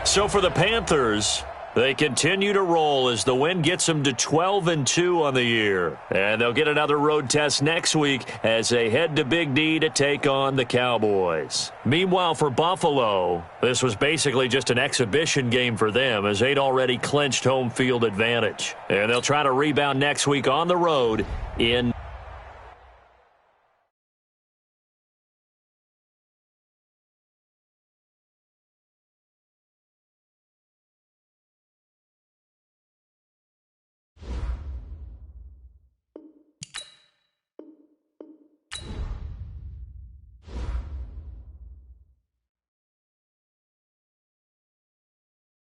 So for the Panthers, they continue to roll as the win gets them to 12-2 on the year. And they'll get another road test next week as they head to Big D to take on the Cowboys. Meanwhile, for Buffalo, this was basically just an exhibition game for them as they'd already clinched home field advantage. And they'll try to rebound next week on the road in